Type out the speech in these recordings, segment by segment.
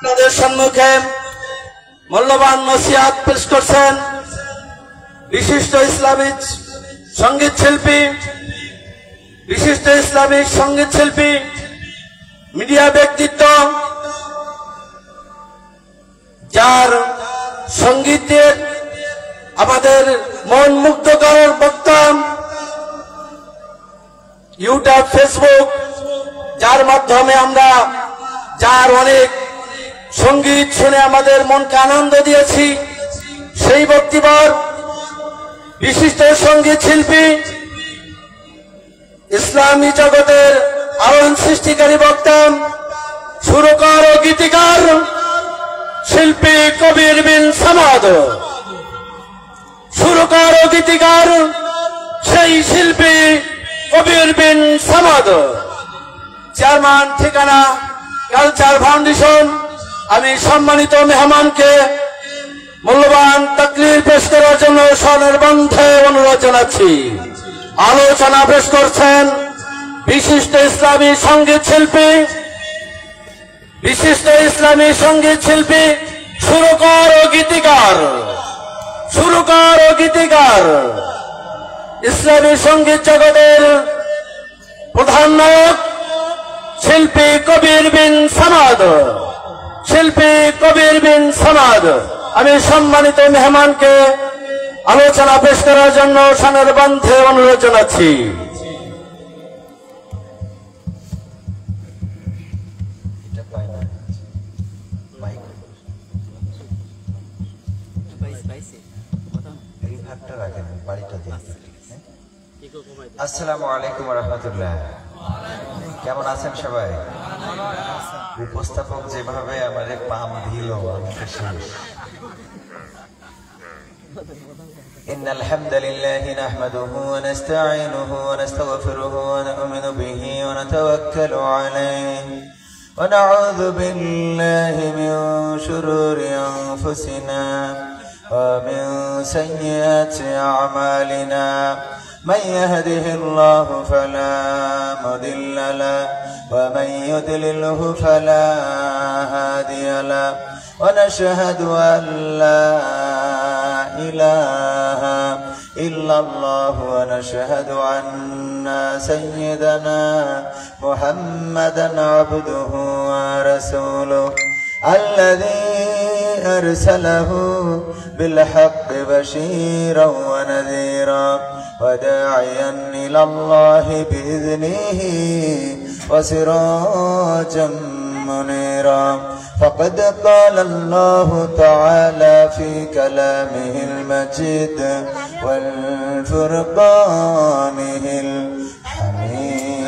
আপনাদের সম্মুখে মূল্যবান নসিহত পেশ করছেন বিশিষ্ট ইসলামিক সঙ্গীত শিল্পী মিডিয়া ব্যক্তিত্ব, যার সঙ্গীতের আমাদের মন মুগ্ধ করার বক্তা, ইউটিউব, ফেসবুক, যার মাধ্যমে আমরা যার অনেক সঙ্গীত শুনে আমাদের মনকে আনন্দ দিয়েছি, সেই ব্যক্তিবর বিশিষ্ট সঙ্গীত শিল্পী, ইসলামী জগতের আলোড়ন সৃষ্টিকারী বক্তা, সুরকার ও গীতিকার শিল্পী কবির বিন সামাদ। সুরকার ও গীতিকার সেই শিল্পী কবির বিন সামাদ। চেয়ারম্যান, ঠিকানা কালচার ফাউন্ডেশন। আমি সম্মানিত মেহমানকে মূল্যবান তাকরীর পেশ করার জন্য সনির্বন্ধে অনুরোধ জানাচ্ছি। আলোচনা পেশ করছেন বিশিষ্ট ইসলামী সঙ্গীত শিল্পী, সুরকার ও গীতিকার ইসলামী সঙ্গীত জগতের প্রধান নায়ক শিল্পী কবির বিন সামাদ। আমি সম্মানিত মেহমানকে আলোচনা পেশ করার জন্য সনির্বন্ধে অনুরোধ জানাচ্ছি। আসসালামু আলাইকুম ওয়া রাহমাতুল্লাহ। কেমন আছেন সবাই? উপস্থাপক যেভাবে আমাদের পাম দিল, إن الحمد لله نحمده ونستعينه ونستغفره ونؤمن به ونتوكل عليه ونعوذ بالله من شرور أنفسنا ومن سيئات أعمالنا من يهده الله فلا مضل له ومن يضلله فلا هادي له ونشهد أن لا إله إلا الله ونشهد أن سيدنا محمدا عبده ورسوله الذي أرسله بالحق بشيرا ونذيرا وداعيا إلى الله بإذنه وسراجا منيرا فقد قال الله تعالى في كلامه المجيد والفرقانه الحميد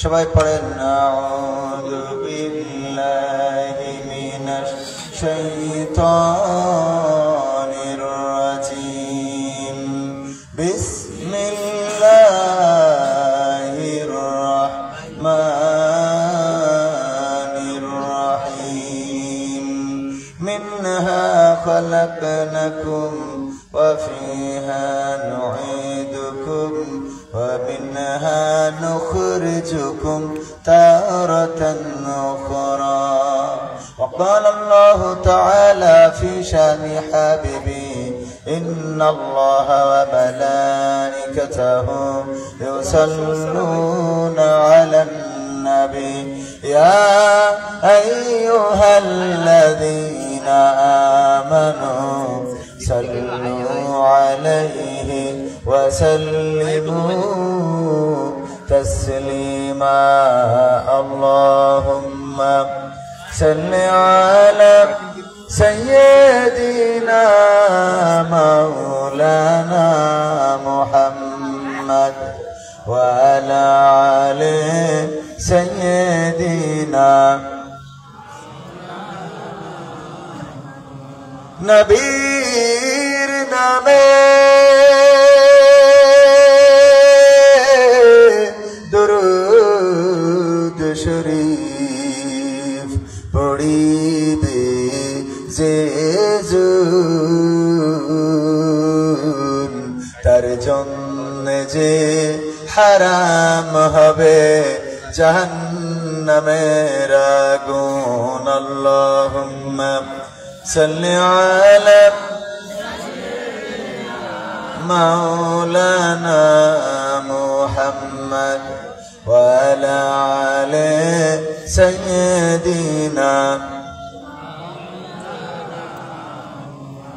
সবাই পড়েন আউযু বিল্লাহি মিনাশ শাইতানির রাজীম বিসমিল্লাহির রাহমানির রহিম মিনহা খলাকনাকুম ওয়া ফিহা নুঈদুকুম ومنها نخرجكم تارة أخرى وقال الله تعالى في شأن حبيبي إن الله وملائكته يصلون على النبي يا أيها الذين آمنوا صلوا عليه وسلموا تسليما اللهم صل على سيدنا مولانا محمد وعلى آل سيدنا নবীর নামে দুরূদ শরীফ পড়িবে যে তার জন্য যে হারাম হবে জাহান্নামের আগুন اللهم صل على مولانا محمد وعلى آل سيدنا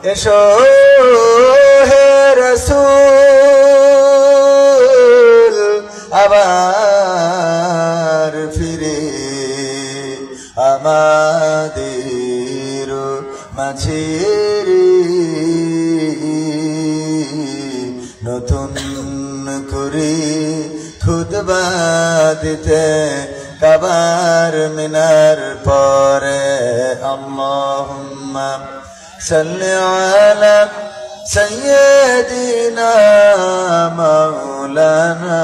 এসো হে রাসূল আবার ফিরে আমাদের মাঝে নতুন করে খুতবা দিতে কাবার মিনার পরে আল্লাহুম্মা সাল্লি আলা সাইয়্যিদিনা মাওলানা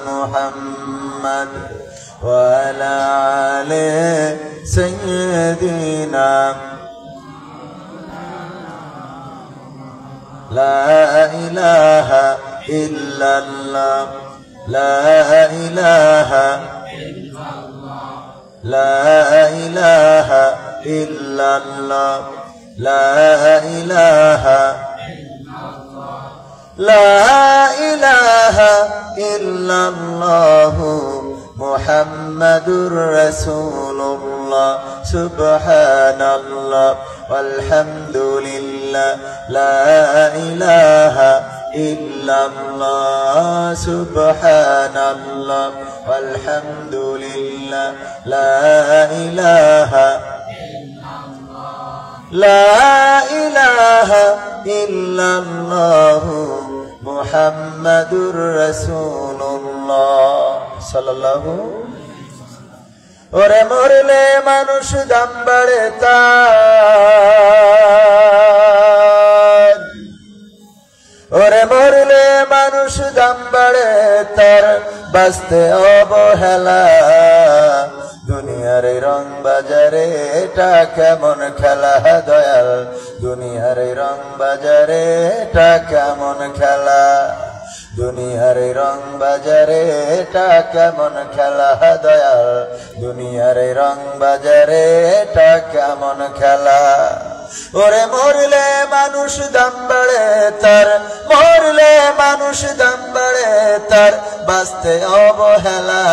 মুহাম্মদ ওয়া আলা আলি সাইয়্যিদিনা লা ইলাহা ইল্লাল্লাহ লা ইলাহা ইল্লাল্লাহ লা ইলাহা ইল্লাল্লাহ لا إله لا إله إلا الله محمد رسول الله سبحان الله والحمد لله لا إله إلا الله سبحان الله والحمد لله لا إله لا إله إلا الله محمد رسول الله صلى الله ওরে মরলে মানুষ দাম বাড়ে তার ওরে মরলে মানুষ দাম বাড়ে তার বাঁচতে অবহেলা দুনিয়ার রং বাজারে এটা কেমন খেলা দয়াল দুনিয়ার রং বাজারে এটা কেমন খেলা দুনিয়ার রং বাজারে এটা কেমন খেলা দয়াল দুনিয়ার রং বাজারে এটা কেমন খেলা ওরে মরলে মানুষ দাম বাড়ে তার মরলে মানুষ দাম বাড়ে তার বাঁচতে অবহেলা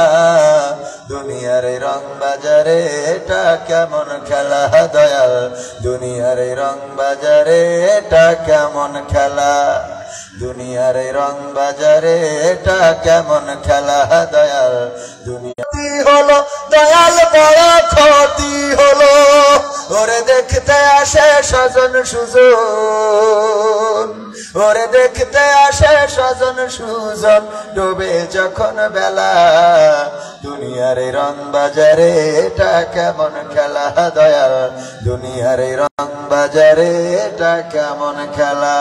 দুনিয়ার রং বাজারে এটা কেমন খেলা দয়াল দুনিয়ার রং বাজারে এটা কেমন খেলা দুনিয়ার রং বাজারে এটা কেমন খেলা দয়াল দুনিয়াতি হলো দয়াল বড় ক্ষতি হলো ওরে দেখতে আসে স্বজন সুজন ওরে দেখতে আসে স্বজন সুজন ডুবে যখন বেলা দুনিয়ার রং বাজারে এটা কেমন খেলা দয়াল দুনিয়ার রং বাজারে এটা কেমন খেলা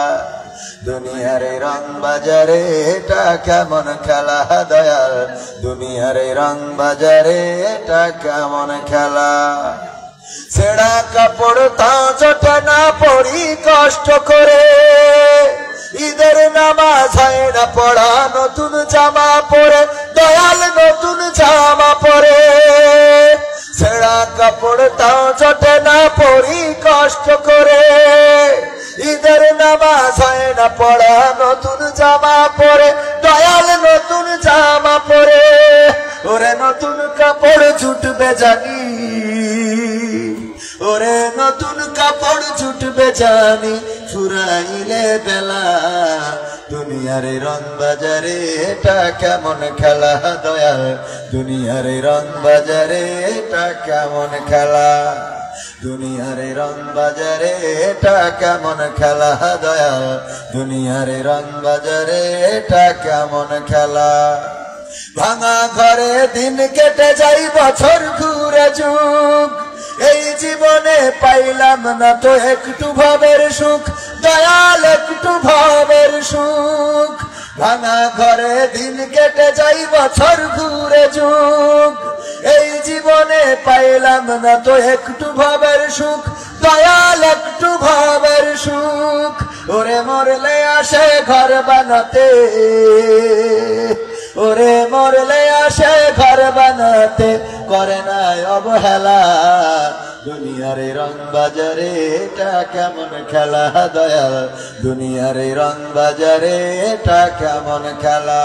দুনিয়ার রং বাজারে এটা কেমন খেলা দয়াল দুনিয়ার রং বাজারে এটা কেমন খেলা ছেঁড়া কাপড় তা জোটে না পরি কষ্ট করে ঈদের নামাজ হয় না পড়া নতুন জামা পরে দয়াল নতুন জামা পরে ছেঁড়া কাপড় তা জোটে না পরি কষ্ট করে ঈদের নামাজ হয় না পড়া নতুন জামা পরে দয়াল নতুন জামা পরে ওরে নতুন কাপড় জুটবে জানি ওরে নতুন কাপড় জুটবে জানি ফুরাইলে বেলা দুনিয়ার রং বাজারে এটা কেমন খেলা দয়াল দুনিয়ার রং বাজারে এটা কেমন খেলা দুনিয়ার রং বাজারে এটা কেমন খেলা দয়াল দুনিয়ার রং বাজারে এটা কেমন খেলা ভাঙা ঘরে দিন কেটে যাই বছর ঘুরে যুগ এই জীবনে পাইলাম না তো একটু ভাবের সুখ দয়াল একটু ভাবের সুখ ভাঙা ঘরে দিন কেটে যাই বছর ঘুরে যুগ এই জীবনে পাইলাম না তো একটু ভাবের সুখ দয়াল একটু ভাবের সুখ ওরে মরলে আসে ঘর বানাতে ওরে মরলে আসে ঘর বানাতে করে না অবহেলা দুনিয়ার এই রং বাজারে এটা কেমন খেলা দয়াল, দুনিয়ার এই রং বাজারে এটা কেমন খেলা,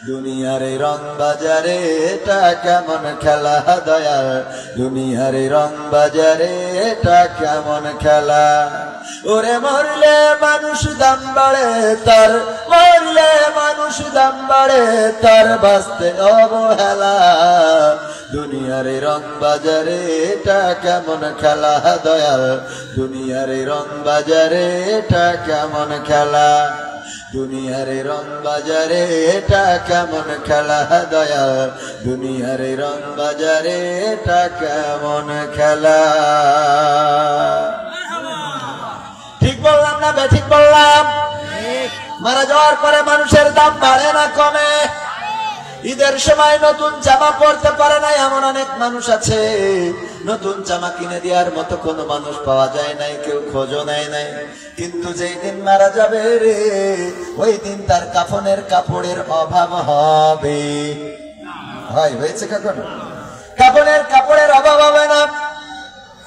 দুনিয়ার এই রং বাজারে এটা কেমন খেলা দয়াল, দুনিয়ার এই রং বাজারে এটা কেমন খেলা। ওরে মরলে মানুষ দাম বাড়ে তার, মরলে মানুষ দাম বাড়ে তার, বাঁচতে অবহেলা, দুনিয়ার এই রং বাজারে এটা কেমন খেলা দয়াল, দুনিয়ার এই রং বাজারে এটা কেমন খেলা, দুনিয়ার এই রং বাজারে এটা কেমন খেলা দয়াল, দুনিয়ার এই রং বাজারে এটা কেমন খেলা। ঠিক বললাম না ঠিক বললাম? মারা যাওয়ার পরে মানুষের দাম বাড়ে না কমে? ঈদের সময় নতুন জামা পরতে পারে না এমন অনেক মানুষ আছে, নতুন জামা কিনে দেওয়ার মতো কোনো মানুষ পাওয়া যায় নাই, কেউ খোঁজও নেয় নাই। কিন্তু যেই দিন মারা যাবে রে, ওই দিন তার কাফনের কাপড়ের অভাব হবে। হয়েছে কখন? কাফনের কাপড়ের অভাব হবে না।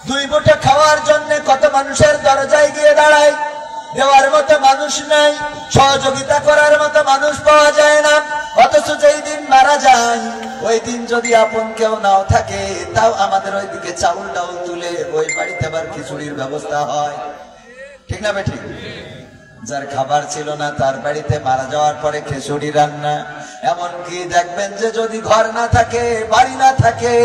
দুই মুঠো খাওয়ার জন্য কত মানুষের দরজায় গিয়ে দাঁড়ায়, দেওয়ার মতো মানুষ নাই, সহযোগিতা করার মতো মানুষ পাওয়া যায় না। অথচ যেই দিন মারা যায়, ওই দিন যদি আপন কেউ নাও থাকে, তাও আমাদের ওইদিকে চাউল ডাউল তুলে ওই বাড়িতে আবার খিচুড়ির ব্যবস্থা হয়। ঠিক না বেঠিক? যার খাবার ছিল না তার বাড়িতে মারা যাওয়ার পরে খিচুড়ি রান্না। এমনকি দেখবেন যে যদি ঘর না থাকে, বাড়ি না থাকে,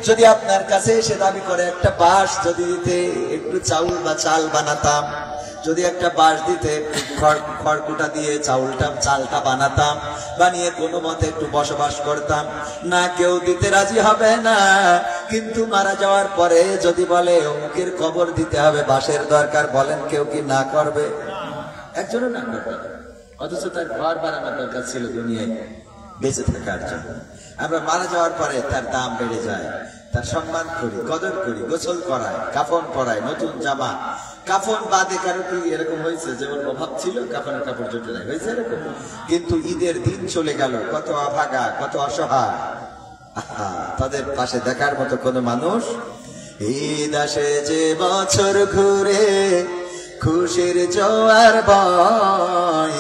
যদি আপনার কাছে এসে দাবি করে একটা বাঁশ যদি দিতে, একটু চাউল বা চাল বানাতাম, যদি একটা বাঁশ দিতে, খড়কুটা দিয়ে চালটা বানাতাম, বানিয়ে কোনো মতে একটু বসবাস করতাম, না কেউ দিতে রাজি হবে না। কিন্তু মারা যাওয়ার পরে যদি বলে অমুকের কবর দিতে হবে, বাঁশের দরকার, বলেন কেউ কি না করবে? একজনও না করবে। অথচ তার ঘর বানানোর দরকার ছিল দুনিয়ায় বেঁচে থাকার জন্য। আমরা মারা যাওয়ার পরে তার দাম বেড়ে যায়, তার সম্মান করি, কদর করি, গোসল করায়, কাফন পরায়, নতুন জামা। কাফন বাদে কারো কি এরকম হয়েছে যেমন অভাব ছিল কাফনের কাপড় জুটে নাই? হয়েছে এরকম? কিন্তু ঈদের দিন চলে গেল, কত অভাগা, কত অসহায়, তাদের পাশে দেখার মতো কোনো মানুষ। ঈদ আসে যে বছর ঘুরে, খুশির জোয়ার বয়,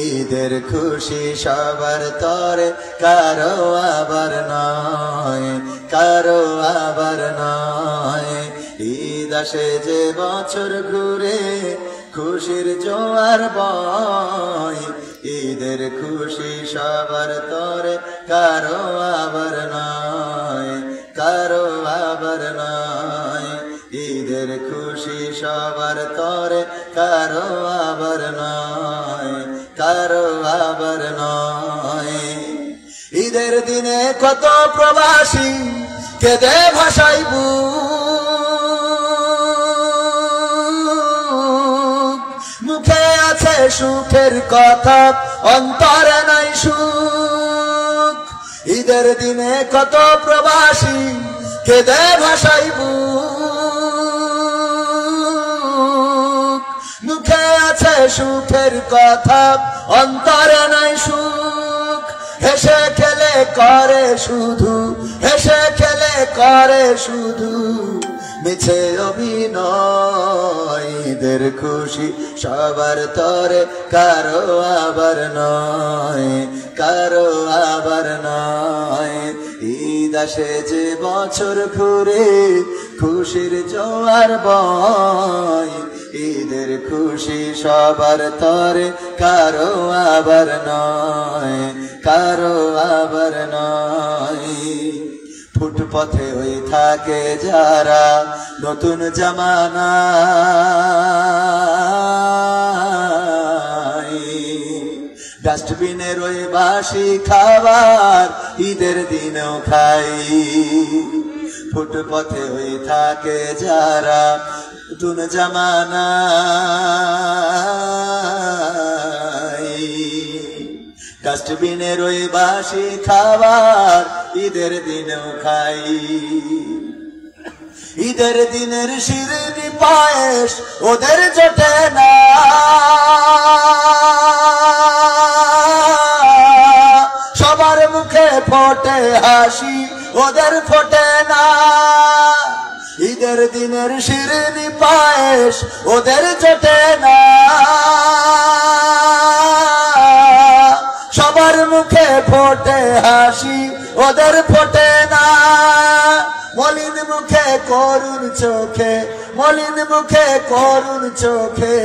ঈদের খুশি সবার তরে, কারো আবার নয়, কারো আবার নয়। ঈদ আসে যে বছর ঘুরে, খুশির জোয়ার বয়, ঈদের খুশি সবার তরে, কারো আবার নয়, কারো আবার নয়। ঈদের খুশি সবার তরে, কারো আবার নয়, কারো আবার নয়। ঈদের দিনে কত প্রবাসী কেঁদে ভাসাই বুক, মুখে আছে সুখের কথা, অন্তরে নাই সুখ। ঈদের দিনে কত প্রবাসী কেঁদে ভাসাই বুক, মুখে আছে সুখের কথা, অন্তরে নাই সুখ। হেসে খেলে করে শুধু, হেসে খেলে করে শুধু মিছে অভিনয়। ঈদের খুশি সবার তরে, কারো আবার নয়, কারো আবার নয়। ঈদ আসে যে বছর ঘুরে, খুশির জোয়ার বয়, ঈদের খুশি সবার তরে, কারো আবার নয়, কারো আবার নয়। ফুটপথে ওই থাকে যারা নতুন জামানা, ডাস্টবিনের ওই বাসি খাবার ঈদের দিনেও খাই। ফুটপথে ওই থাকে যারা নতুন জামানা, ডাস্টবিনের ওই বাসি খাবার ঈদের দিনেও খাই। ঈদের দিনের শিরনি পায়েস ওদের জোটে না, সবার মুখে ফোটে হাসি ওদের ফোটে না। ঈদের দিনের শিরনি পায়েস ওদের জোটে না, সবার মুখে ফোটে হাসি ওদের ফোটে না। মলিন মুখে করুণ চোখে, মলিন মুখে করুণ চোখে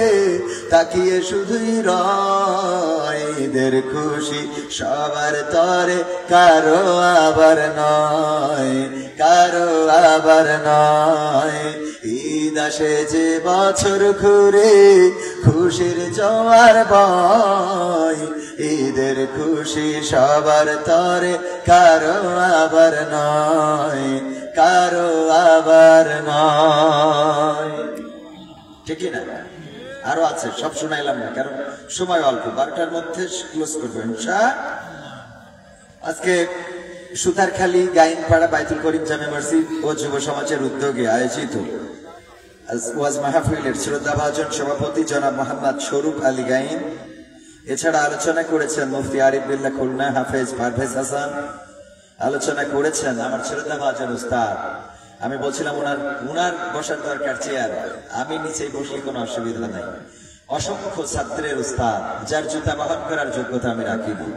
তাকিয়ে শুধুই রয় ঈদের খুশি সবার তরে, কারো আবার নয়, কারো আবার নয়। ঈদ আসে যে বছর ঘুরে খুশির জোয়ার বয়, ঈদের খুশি সবার তরে, কারো আবার নয়, কারো আবার নয়। ঠিকই না? আরো আছে, সব শোনাইলাম না কারণ সময় অল্প, 12টার মধ্যে ক্লোজ করবো ইনশাআল্লাহ। আজকে সুতারখালী গাইনপাড়া বাইতুল করিম জামে মসজিদ ও যুব সমাজের উদ্যোগে আয়োজিত ওয়াজ মাহফিলের শ্রদ্ধাভাজন সভাপতি জনাব মোহাম্মদ স্বরূপ আলী গাইন, এছাড়া আলোচনা করেছেন মুফতি আরিফ বিল্লাহ খুলনা, হাফেজ পারভেজ হাসান, আলোচনা করেছেন আমার শ্রদ্ধাভাজন উস্তাদ। আমি বলছিলাম উনার বসার দরকার চেয়ার, আমি নিচেই বসলে কোনো অসুবিধা নাই। অসংখ্য ছাত্রের উস্তাদ, যার জুতা বহন করার যোগ্যতা আমি রাখিনি,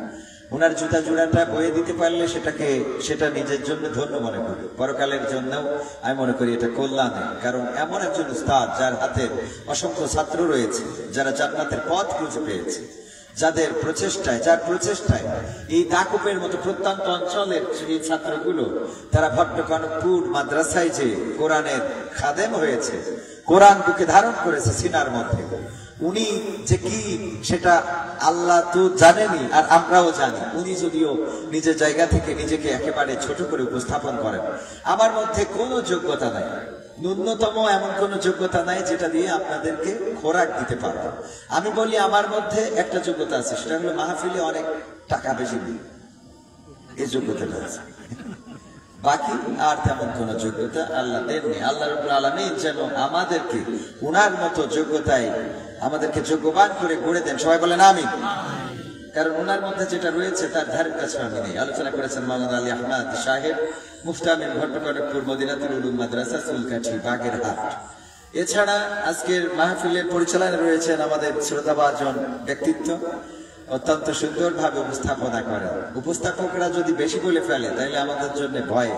উনার জুতা জোড়াটা বয়ে দিতে পারলে সেটা নিজের জন্য ধন্য মনে করি, পরকালের জন্যও আমি মনে করি এটা কল্যাণে। কারণ এমন একজন উস্তাদ যার হাতে অসংখ্য ছাত্র রয়েছে যারা জান্নাতের পথ খুঁজে পেয়েছে, যার প্রচেষ্টায় এই দাকুপের মতো প্রত্যন্ত অঞ্চলের এই ছাত্রগুলো তারা ভট্টকনকপুর মাদ্রাসায় যে কোরআনের খাদেম হয়েছে, কোরআন বুকে ধারণ করেছে সিনার মধ্যে। উনি যে কি সেটা আল্লাহ তো জানেনি, আর আমরাও জানি। উনি যদিও নিজের জায়গা থেকে নিজেকে একেবারে ছোট করে উপস্থাপন করেন। আমার মধ্যে কোনো যোগ্যতা নাই, ন্যূনতম এমন কোন যোগ্যতা নাই যেটা দিয়ে আপনাদেরকে খোরাক দিতে পারবো। আমি বলি আমার মধ্যে একটা যোগ্যতা আছে, সেটা হলো মাহফিলে অনেক টাকা বেশি দিই, এই যোগ্যতাটা আছে। বাকি আর তেমন কোন যোগ্যতা আল্লাহ দেননি। আল্লাহ রাব্বুল আলামিন যেন আমাদেরকে উনার মতো যোগ্যতায় আমাদেরকে যোগ্যবান করে গড়ে দেন, সবাই বলেন আমিন। কারণ উনার মধ্যে যেটা রয়েছে তার ধারের কাছে আমি নেই। আলোচনা করেছেন মাওলানা আলী আহমদ সাহেব, মুফতি আমিন ভট্টকনকপুর মদিনাতুল উলুম মাদ্রাসা, চুলকাঠি, বাগেরহাট। এছাড়া আজকের মাহফিলের পরিচালনায় রয়েছেন আমাদের শ্রদ্ধাভাজন ব্যক্তিত্ব, অত্যন্ত সুন্দরভাবে উপস্থাপনা করেন। উপস্থাপকরা যদি বেশি বলে ফেলে তাহলে আমাদের জন্য ভয়,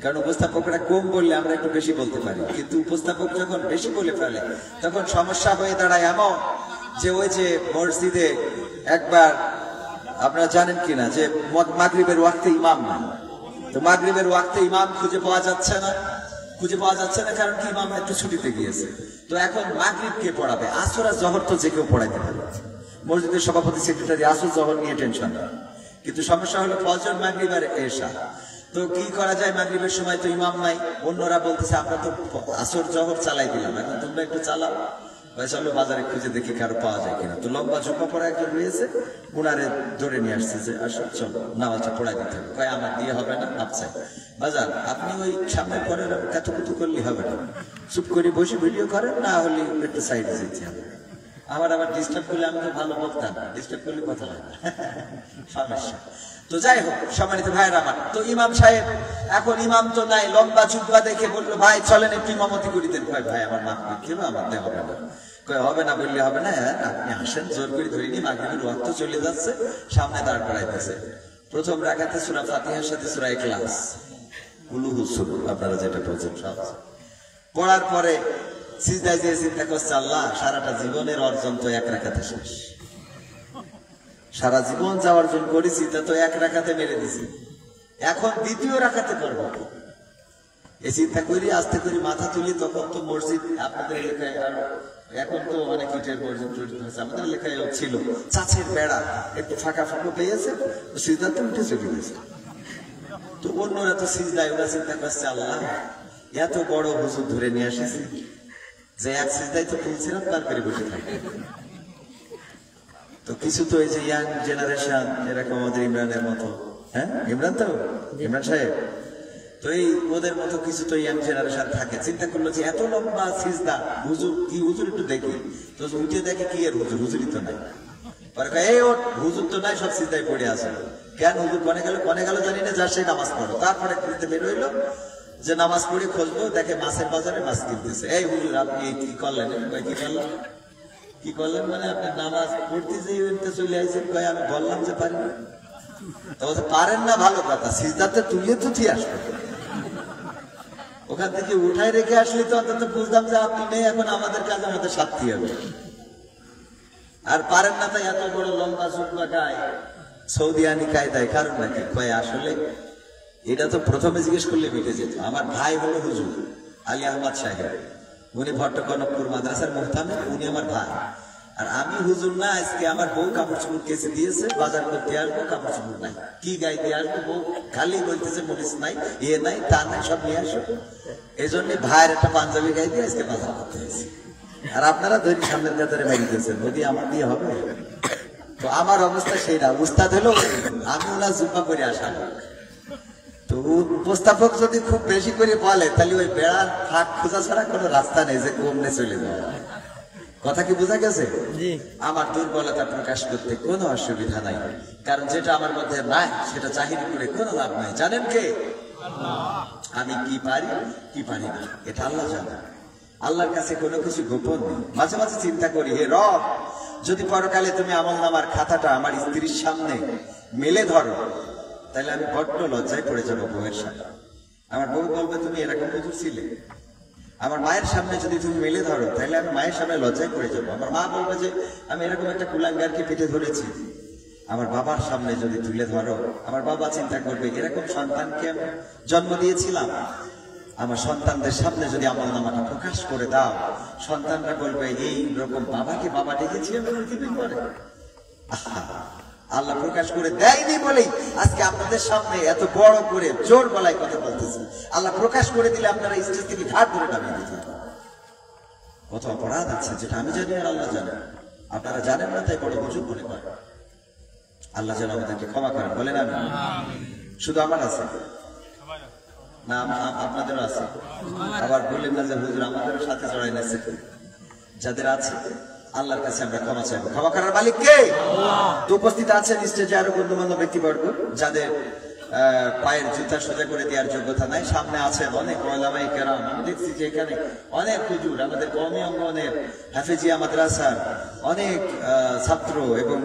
কারণ উপস্থাপকরা কম বললে আমরা একটু বেশি বলতে পারি, কিন্তু উপস্থাপক যখন বেশি বলে ফেলে তখন সমস্যা হয়ে দাঁড়ায়। এমন যে ওই যে মসজিদে একবার আপনারা জানেন কিনা যে মাগরিবের ওয়াক্তে ইমাম না, তো মাগরিবের ওয়াক্তে ইমাম খুঁজে পাওয়া যাচ্ছে না, কারণ কি ইমাম একটু ছুটিতে গিয়েছে। তো এখন মাগরিব কে পড়াবে? আসর আর জহর তো যে কেউ পড়াইতে পারে। মসজিদের সভাপতি সেক্রেটারি আসর জহর নিয়ে টেনশন, কিন্তু সমস্যা হলো ফজর, মাগরিব আর এশা। তো কি করা যায়? মাগরিবের সময় তো ইমাম নাই, অন্যরা বলতেছে আমরা তো আসর জহর চালাই দিলাম, এখন তোমরা একটু চালাও। চলো বাজারে খুঁজে দেখি কারো পাওয়া যায় কিনা। তো লম্বা ঝোঁকা পড়া একজন রয়েছে, উনারে ধরে নিয়ে আসছে যে আসর চলো নামাজটা পড়াই দিতে হবে। কয় আমার দিয়ে হবে না, আপচাই বাজার আপনি ওই সামনে পরে কাতুকুতু করলে হবে না, চুপ করে বসে ভিডিও করেন, না হলে একটু সাইডে যেতে হবে। আবার ডিস্টার্ব করলে আমি তো ভালো বক্তা না, ডিস্টার্ব করলে কথা হয় না, সমস্যা। তো যাই হোক সম্মানিত ভাইয়েরা আমার, তো ইমাম সাহেব এখন ইমাম তো নাই, লম্বা জুব্বা দেখে বললো ভাই চলেন একটু ইমামতি করি দেন। ভাই আমার নাম কেন আমার দেওয়া হবে না, হবে না বললে হবে না, আপনি আসেন, জোর করে ধরিনি, মাগরিবের ওয়াক্ত চলে যাচ্ছে, সামনে দাঁড় করাইতেছে। প্রথম রাকাতে সূরা ফাতিহার সাথে সূরা ইখলাস, আপনারা যেটা বলছেন সব পড়ার পরে সিজদায় যে চিন্তা করছে আল্লাহ সারাটা জীবনের অর্জন তো এক রাকাতে শেষ, সারা জীবন যা অর্জন করেছি তা তো এক রাকাতে মেরে দিছি, এখন দ্বিতীয় রাকাতে করবো। এই চিন্তা করি আস্তে করে মাথা তুলি, তখন তো মসজিদ আপনাদের এলাকায় এখন তো অনেক ইটের মসজিদ হয়েছে, আমাদের এলাকায় ছিল চাষের বেড়া একটু ফাঁকা ফাঁকা পেয়েছে, সিজদাতে উঠে চলে গেছে। তো অন্যরা তো সিজদায়, ওরা চিন্তা করছে আল্লাহ এত বড় হুজুর ধরে নিয়ে আসেছি যে এক সিজদায় তো তুলছিলাম, তারপরে বসে থাকে। তো কিছু তো এই যে ইয়াং জেনারেশন এরকম আমাদের ইমরানের মতো, হ্যাঁ ইমরান তো ইমরান সাহেব, তো এই ওদের মতো কিছু তো ইয়াং জেনারেশন থাকে, চিন্তা করলো যে এত লম্বা সিজদা হুজুর কি, হুজুর একটু দেখি, তো উঠে দেখে কি এর হুজুরই তো নাই, এই ওর হুজুর তো নাই, সব সিজদায় পড়ে আছে। কেন হুজুর কনে গেল জানি না, যার সেই নামাজ পড়ো। তারপরে বের হইলো, যে নামাজ পড়ে খুঁজবো, দেখে মাছের বাজারে মাছ কিনতেছে। এই হুজুর আপনি কি করলেন? কি করলেন? কি করলেন মানে আপনি নামাজ পড়তে যেতে চলে আসছেন। কয় আমি বললাম যে পারি না। তো পারেন না ভালো কথা, সিজদাতে তুলে তো ঠিক আসবে, ওখান থেকে উঠাই রেখে আসলে তো অন্তত বুঝতাম যে আপনি নেই, এখন আমাদের কাজ আমাদের সাথী হবে। আর পারেন না তাই এত বড় লম্বা শুকনা গায়ে সৌদি আনি কায়দায়, কারণ নাকি কয় আসলে এটা তো প্রথমে জিজ্ঞেস করলে মিটে যেত। আমার ভাই হলো হুজুর আলী আহমদ সাহেব, উনি ভট্টকনকপুর মাদ্রাসার মুহতামে, উনি আমার ভাই। আর আমি হুজুর না, আজকে আমার বউ কাপড় চোপড় কেসে দিয়েছে, বাজার করতে আসবো, কাপড় চোপড় নাই, কি গায়ে দিয়ে আসবো? বউ খালি বলতেছে মরিচ নাই, এ নাই, তা নাই, সব নিয়ে আসো। এই জন্য ভাইয়ের একটা পাঞ্জাবি গায়ে দিয়ে আজকে বাজার করতে হয়েছে। আর আপনারা ধরি সামনের কাতারে বাড়িতেছেন, নদী আমার দিয়ে হবে? তো আমার অবস্থা সেই না, উস্তাদ হলো আমি ওনার জুম্মা করে আসা। তো উপস্থাপক যদি খুব বেশি করে বলে, তাহলে ওই বেড়ার ফাঁক খোঁজা ছাড়া কোনো রাস্তা নেই যে কমনে চলে যায়। কথা কি বোঝা গেছে? আমার দুর্বলতা প্রকাশ করতে কোনো অসুবিধা নাই, কারণ যেটা আমার মধ্যে নাই সেটা চাহিদা করে কোনো লাভ নাই। জানেন কে? আমি কি পারি কি পারি না এটা আল্লাহ জানে। আল্লাহর কাছে কোনো কিছু গোপন নেই। মাঝে মাঝে চিন্তা করি, হে রব, যদি পরকালে তুমি আমলনামার খাতাটা আমার স্ত্রীর সামনে মেলে ধরো, তাহলে আমি বড্ড লজ্জায় পড়ে যাবো বউয়ের সাথে। আমার বউ বলবে তুমি এরকম হুজুর ছিলে। আমার মায়ের সামনে যদি তুমি মেলে ধরো, তাহলে আমি মায়ের সামনে লজ্জায় পড়ে যাবো। আমার মা বলবে যে আমি এরকম একটা কুলাঙ্গারকে পেটে ধরেছি। আমার বাবার সামনে যদি তুলে ধরো, আমার বাবা চিন্তা করবে এরকম সন্তানকে আমি জন্ম দিয়েছিলাম। আমার সন্তানদের সামনে যদি আমলনামাটা প্রকাশ করে দাও, সন্তানরা বলবে এই রকম বাবাকে বাবা ডেকেছি আমি পৃথিবীর পরে। আল্লাহ প্রকাশ করে দেয়নি বলেই আজকে আপনাদের সামনে এত বড় করে জোর গলায় কথা বলতেছে। আল্লাহ প্রকাশ করে দিলে আপনারা স্টেজ থেকে ঘাট ধরে নামিয়ে দিতেন। কত অপরাধ আছে যেটা আমি জানি আর আল্লাহ জানে, আপনারা জানেন না, তাই বড় হুজুর মনে করেন। আল্লাহ যেন আমাদেরকে ক্ষমা করেন, বলেন আমি। শুধু আমার আছে না, আপনাদেরও আছে। আবার বললেন না যে হুজুর আমাদেরও সাথে জড়াই নিচ্ছে। যাদের আছে আল্লাহর কাছে আমরা ক্ষমা চাইবো। ক্ষমা করার মালিক কে? তো উপস্থিত আছেন স্টেজে আরো গণ্যমান্য ব্যক্তিবর্গ, যাদের পায়ের জুতা সোজা করে দেওয়ার যোগ্যতা নাই। সামনে আছেন অনেক ওলামায়ে কেরাম। আমি দেখছি যে এখানে অনেক হুজুর, আমাদের কওমি অঙ্গনের হাফেজিয়া মাদ্রাসার অনেক ছাত্র, এবং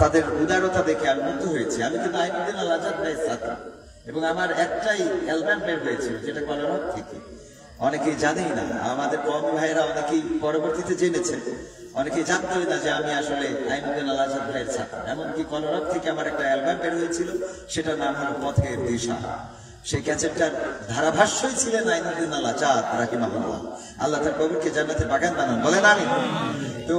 তাদের উদারতা দেখে আমি মুগ্ধ হয়েছি। আমি কিন্তু আইনুদ্দিন আল আজাদ ভাইয়ের ছাত্র, এবং আমার একটাই অ্যালবাম বের হয়েছিল যেটা কলরব থেকে। অনেকেই জানেই না, আমাদের কওমি ভাইয়েরা অনেকেই পরবর্তীতে জেনেছে, অনেকেই জানতোই না যে আমি আসলে আইনুদ্দিন আল আজাদ ভাইয়ের ছাত্র। এমনকি কলরব থেকে আমার একটা অ্যালবাম বের হয়েছিল, সেটার নাম হলো পথের দিশা। সেই ক্যাসেটটার ধারাভাষ্যই ছিলেন আইনুদ্দিন আল আজাদ রাহিমাহুল্লাহ। আল্লাহ তার কবরকে জান্নাতের বাগান বানান, বলেন আমি। তো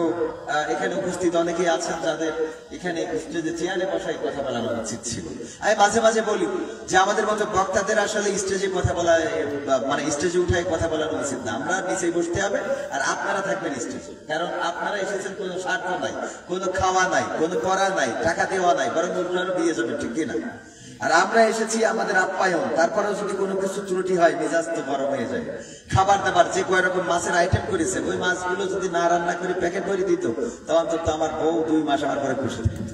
এখানে উপস্থিত অনেকেই আছেন যাদের এখানে স্টেজে চেয়ারে বসাই কথা বলানো উচিত ছিল। আমি মাঝে মাঝে বলি যে আমাদের মতো বক্তাদের আসলে স্টেজে কথা বলা, মানে স্টেজে উঠাই কথা বলানো উচিত না। আমরা নিচে বসতে হবে আর আপনারা থাকবেন স্টেজে, কারণ আপনারা এসেছেন কোনো স্বার্থ নাই, কোনো খাওয়া নাই, কোনো পড়া নাই, টাকা দেওয়া নাই, বরং উল্টানো দিয়ে যাবেন, ঠিক কিনা? আর আমরা এসেছি আমাদের আপ্যায়ন। তারপরেও যদি কোনো কিছু ত্রুটি হয়, মেজাজ তো গরম হয়ে যায়। খাবার দাবার যে কয় রকম মাছের আইটেম করেছে, ওই মাছগুলো যদি না রান্না করে প্যাকেট করে দিত, তখন তো আমার বউ 2 মাস আমার ঘরে খুশি থাকত।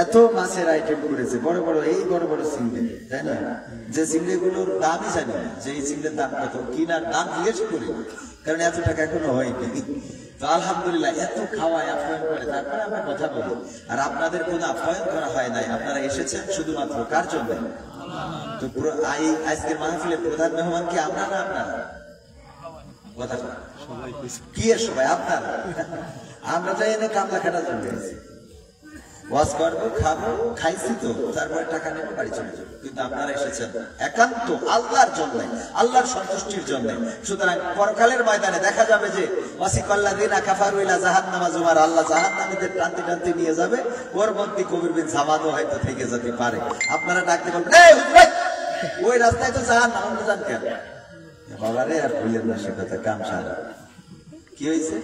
এত মাছের আইটেম করেছে, বড় বড়, এই বড় বড় চিংড়ি, তাই না? যে চিংড়িগুলোর দামই জানি না, যে এই চিংড়ির দাম কত, কিনার দাম জিজ্ঞেস করি, কারণ এত টাকা এখনো হয়নি। তো আলহামদুলিল্লাহ এত খাওয়ায়, আপ্যায়ন করে, তারপরে আমরা কথা বলি। আর আপনাদের কোনো আপ্যায়ন করা হয় নাই, আপনারা এসেছেন শুধুমাত্র কার জন্য? তো আজকের মাহফিলের প্রধান মেহমান কি আমরা না আপনারা? কথা কি এর সবাই আপনারা? আমরা তো এনে কামলা খাটার জন্য এসেছি, ওয়াজ করবো, খাবো, খাইছি তো, তারপরে টাকা নেবো, বাড়ি চলে যাবো। কিন্তু আপনারা এসেছেন একান্ত আল্লাহর জন্য, আল্লাহর সন্তুষ্টির জন্য। সুতরাং পরকালের ময়দানে দেখা যাবে যে ওয়াসিকাল্লাযিনা কাফারু ইলা জাহান্নামা যুমার, আল্লাহ জাহান্নামীদের টানতে টানতে নিয়ে যাবে। ওর মধ্যে কবির বিন জামাদও হয়তো থেকে যেতে পারে। আপনারা ডাকতে বলবেন, ওই রাস্তায় তো জাহান্নাম, আমরা জান কেন? বাবা রে, আর ভুলেন না সে কথা, কাম সারা। কি হয়েছে?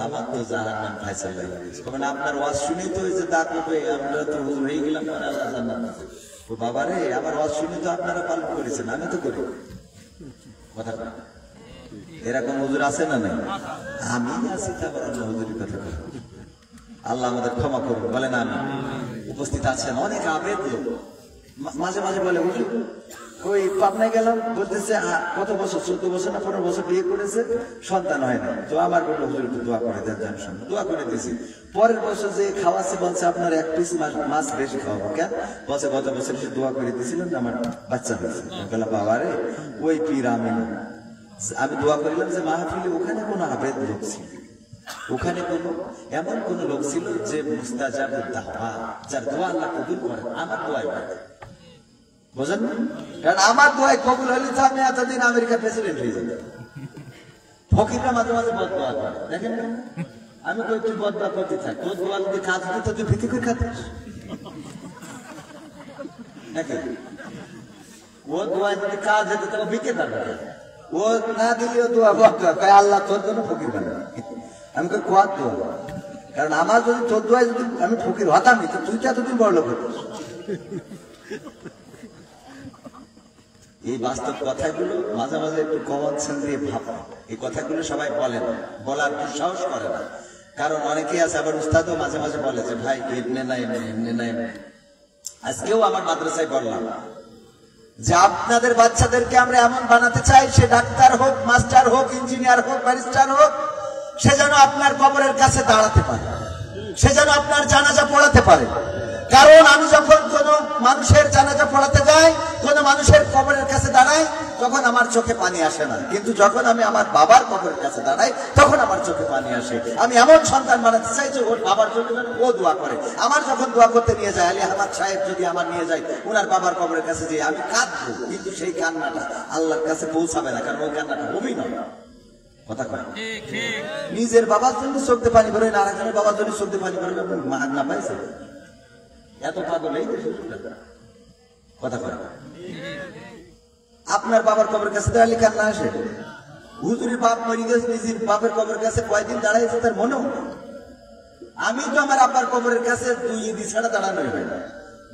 আমার তো জাহান্নাম ফায়সালা হয়ে গেছে। মানে আপনার ওয়াজ শুনেই তো হয়েছে, তা করবে আমরা তো হুজুর হয়ে গেলাম, আল্লাহ জান্নাত আছে। ও বাবা রে, আমার ওয়াজ শুনে তো আপনারা পালন করেছেন, আমি তো করি। কথা এরকম হুজুর আছে না নাই? আমি আছি, তারপর অন্য হুজুরের কথা বলি। আল্লাহ আমাদের ক্ষমা করুন, বলেন আমি। উপস্থিত আছেন অনেক আবেদ লোক, মাঝে মাঝে বলে হুজুর ওই পাবনায় গেলাম, বলতেছে কত বছর, 14 বছর না 15 বছর বিয়ে করেছে, সন্তান হয় না। তো আমার বললো হুজুর একটু দোয়া করে দেন, জান শুনুন। দোয়া করে দিয়েছি। পরের বছর যে খাওয়াচ্ছে বলছে আপনার 1 পিস মাছ বেশি খাওয়াবো। কেন বলছে গত বছর সে দোয়া করে দিয়েছিলেন আমার বাচ্চা হয়েছে। বললাম বাবা রে, ওই পীর আমি দোয়া করিলাম যে মাহফিলে ওখানে কোনো আবেদ লোক ছিল, ওখানে এমন কোন লোক ছিল যে মুস্তাজাবুদ দাওয়া, যার দোয়া আল্লাহ কবুল করে। আমার দোয়াই বুঝেন, কারণ আমার দোয়াই কবুল হলে তো আমি এতদিন আমেরিকার প্রেসিডেন্ট হয়ে যাবো। ফকিররা মাঝে মাঝে বদদোয়া করে, দেখেন না? আমি কই তুই বদদোয়া করতে থাক, তোর দোয়া যদি কাজ দিত তুই ভীতি করে খাতিস নাকি? ও দোয়া যদি কাজ দিত তবে বিকে থাকবে। ও না দিলেও দোয়া বদদোয়া কয় আল্লাহ তোর জন্য ফকির বানাবে। আমি কই কোয়ার দোয়া, কারণ আমার যদি তোর দোয়ায় যদি আমি ফকির হতামই তো তুই তো এতদিন বড় লোক হতিস। এই বাস্তব কথাগুলো মাঝে মাঝে একটু কমন সেন্স দিয়ে ভাবো। এই কথাগুলো সবাই বলে না, বলার দুঃসাহস করে না। কারণ অনেকেই আছে, আবার উস্তাদও মাঝে মাঝে বলে যে ভাই এমনি না এমনি না এমনি। আজকেও আমার মাদ্রাসায় বললাম যে আপনাদের বাচ্চাদেরকে আমরা এমন বানাতে চাই, সে ডাক্তার হোক, মাস্টার হোক, ইঞ্জিনিয়ার হোক, ব্যারিস্টার হোক, সে যেন আপনার কবরের কাছে দাঁড়াতে পারে, সে যেন আপনার জানাজা পড়াতে পারে। কারণ আমি যখন কোন মানুষের জানাজা পড়াতে যাই, কোন মানুষের কবরের কাছে দাঁড়াই, তখন আমার চোখে পানি আসে না। কিন্তু যখন আমি আমার বাবার কবরের কাছে দাঁড়াই, তখন আমার চোখে পানি আসে। আমি এমন সন্তান বানাতে চাই যে ওর বাবার জন্য ও দোয়া করে। আমার যখন দোয়া করতে নিয়ে যায়, আলী আহমদ সাহেব যদি আমার নিয়ে যায় ওনার বাবার কবরের কাছে, যে আমি কাঁদবো, কিন্তু সেই কান্নাটা আল্লাহর কাছে পৌঁছাবে না, কারণ ওই কান্নাটা অভিনয়। কথা কয় নিজের বাবার জন্য চোখতে পানি বেরোয় না, আরেকজনের বাবার জন্য চোখতে পানি বেরোয় মাগ না পাইছে। এত পাগল এই কথা কয়। আপনার বাবার কবরের কাছে দাঁড়ালে কান্না আসে? হুজুরের বাপ মরে গেছে, নিজের বাপের কবরের কাছে কয়দিন দাঁড়াইছে তার মনেও। আমি তো আমার আব্বার কবরের কাছে 2 ঈদ ছাড়া দাঁড়ানোই হয় না।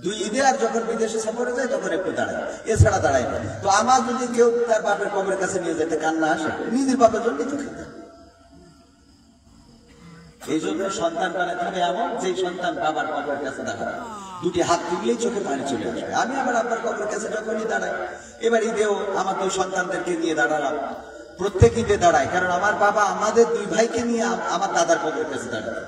2 ঈদে আর যখন বিদেশে সফরে যায় তখন একটু দাঁড়ায়, এছাড়া দাঁড়ায় না। তো আমার যদি কেউ তার বাপের কবরের কাছে নিয়ে যেতে কান্না আসে, নিজের বাপের জন্য তো খেতে। এই জন্য সন্তান বানাতে হবে এমন যে সন্তান বাবার কবরের কাছে দাঁড়ায়, 2টি হাত তুললেই চোখে পানি চলে আসবে। আমি আমার আব্বার কবরের কাছে যখনই দাঁড়াই, এবার ঈদেও আমার 2 সন্তানদেরকে নিয়ে দাঁড়ালাম, প্রত্যেক ঈদে দাঁড়াই। কারণ আমার বাবা আমাদের 2 ভাইকে নিয়ে আমার দাদার কবরের কাছে দাঁড়ায়।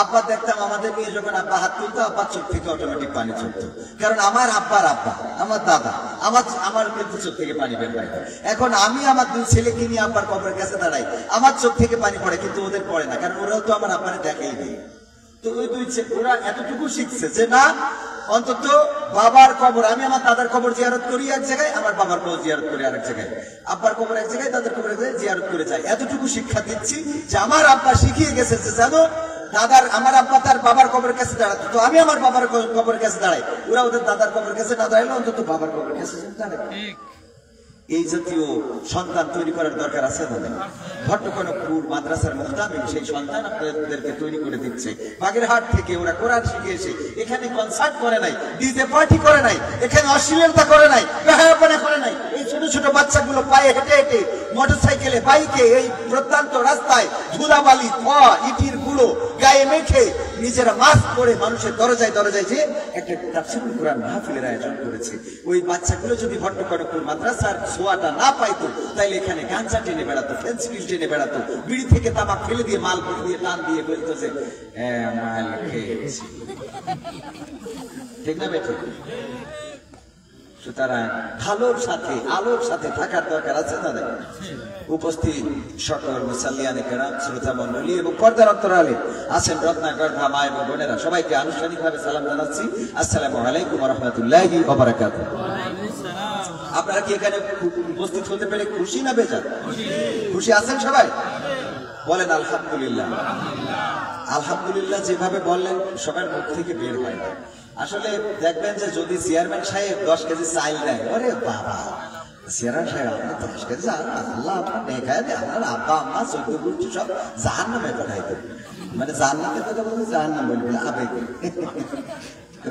আব্বা দেখতাম আমাদের নিয়ে যখন আব্বা হাত তুলতো, আব্বার চোখ থেকে অটোমেটিক পানি চলতো। কারণ আমার আব্বার আব্বা, আমার দাদা, আমার কিন্তু চোখ থেকে পানি বের হয়। এখন আমি আমার 2 ছেলেকে নিয়ে আব্বার কবরের কাছে দাঁড়াই, আমার চোখ থেকে পানি পড়ে, কিন্তু ওদের পড়ে না, কারণ ওরাও তো আমার আব্বারে দেখেই নেই। তো ওই 2 ওরা এতটুকু শিখছে যে না, অন্তত বাবার কবর, আমি আমার দাদার কবর জিয়ারত করি এক জায়গায়, আমার বাবার কবর জিয়ারত করি আরেক জায়গায়, আব্বার কবর এক জায়গায়, দাদার কবর এক জায়গায় জিয়ারত করে যায়। এতটুকু শিক্ষা দিচ্ছি যে আমার আব্বা শিখিয়ে গেছে যে জানো আমার আব্বা তার বাবার কবরের কাছে দাঁড়াতো, তো আমি আমার বাবার কবরের কাছে দাঁড়াই, ওরা ওদের দাদার কবরের কাছে না দাঁড়াইলে অন্তত বাবার কবরের কাছে দাঁড়ায়। এই জাতীয় সন্তান তৈরি করার দরকার আছে না? ভট্টকনকপুর মাদ্রাসার মুহতামিম সেই সন্তান আপনাদেরকে তৈরি করে দিচ্ছে। বাগেরহাট থেকে ওরা কোরআন শিখে এসে এখানে কনসার্ট করে নাই, ডিজে পার্টি করে নাই, এখানে অশ্লীলতা করে নাই, বেহায়াপনা করে নাই। এই ছোট ছোট বাচ্চাগুলো পায়ে হেঁটে হেঁটে, মোটরসাইকেলে, বাইকে, এই প্রত্যন্ত রাস্তায় ধুলাবালি, ইটির গুঁড়ো গায়ে মেখে নিজেরা মাস্ক পরে মানুষের দরজায় দরজায় যে একটা তাফসীরুল কোরআন মাহফিলের আয়োজন করেছে। ওই বাচ্চাগুলো যদি ভট্টকনকপুর মাদ্রাসার ছোঁয়াটা না পাইতো, তাইলে এখানে গাঞ্জা টেনে বেড়াতো, ফেন্সিডিল টেনে বেড়াতো, বিড়ি থেকে তামাক ফেলে দিয়ে মাল দিয়ে টান দিয়ে বলতো যে মাল খেয়েছি। ঠিক না বেঠিক? সুতরাং ভালোর সাথে আলোর সাথে থাকার দরকার আছে না? উপস্থিত সকল মুসাল্লিয়ানে কেরাম, শ্রোতা মণ্ডলী এবং পর্দার অন্তরালে আছেন রত্নাকর্ধা মা এবং বোনেরা, সবাইকে আনুষ্ঠানিকভাবে সালাম জানাচ্ছি। আসসালামু আলাইকুম ওয়া রাহমাতুল্লাহি ওয়া বারাকাতুহু। আপনারা কি এখানে উপস্থিত হতে পেরে খুশি না বেজার? খুশি আছেন সবাই? বলেন আলহামদুলিল্লাহ। আলহামদুলিল্লাহ যেভাবে বললেন সবার মুখ থেকে বের হয় না। আসলে দেখবেন যে যদি চেয়ারম্যান সাহেব 10 কেজি চাইল নেয়, ওরে বাবা চেয়ারম্যান সাহেব আপনার 10 কেজি আল্লাহ আপনার দেখায় দেয়, আপনার আব্বা আম্মা 14 গুটি সব জাহান্নামে পাঠাইতো। মানে জান্নাতের কথা বলতে জাহান্নাম বলবে আবেগ।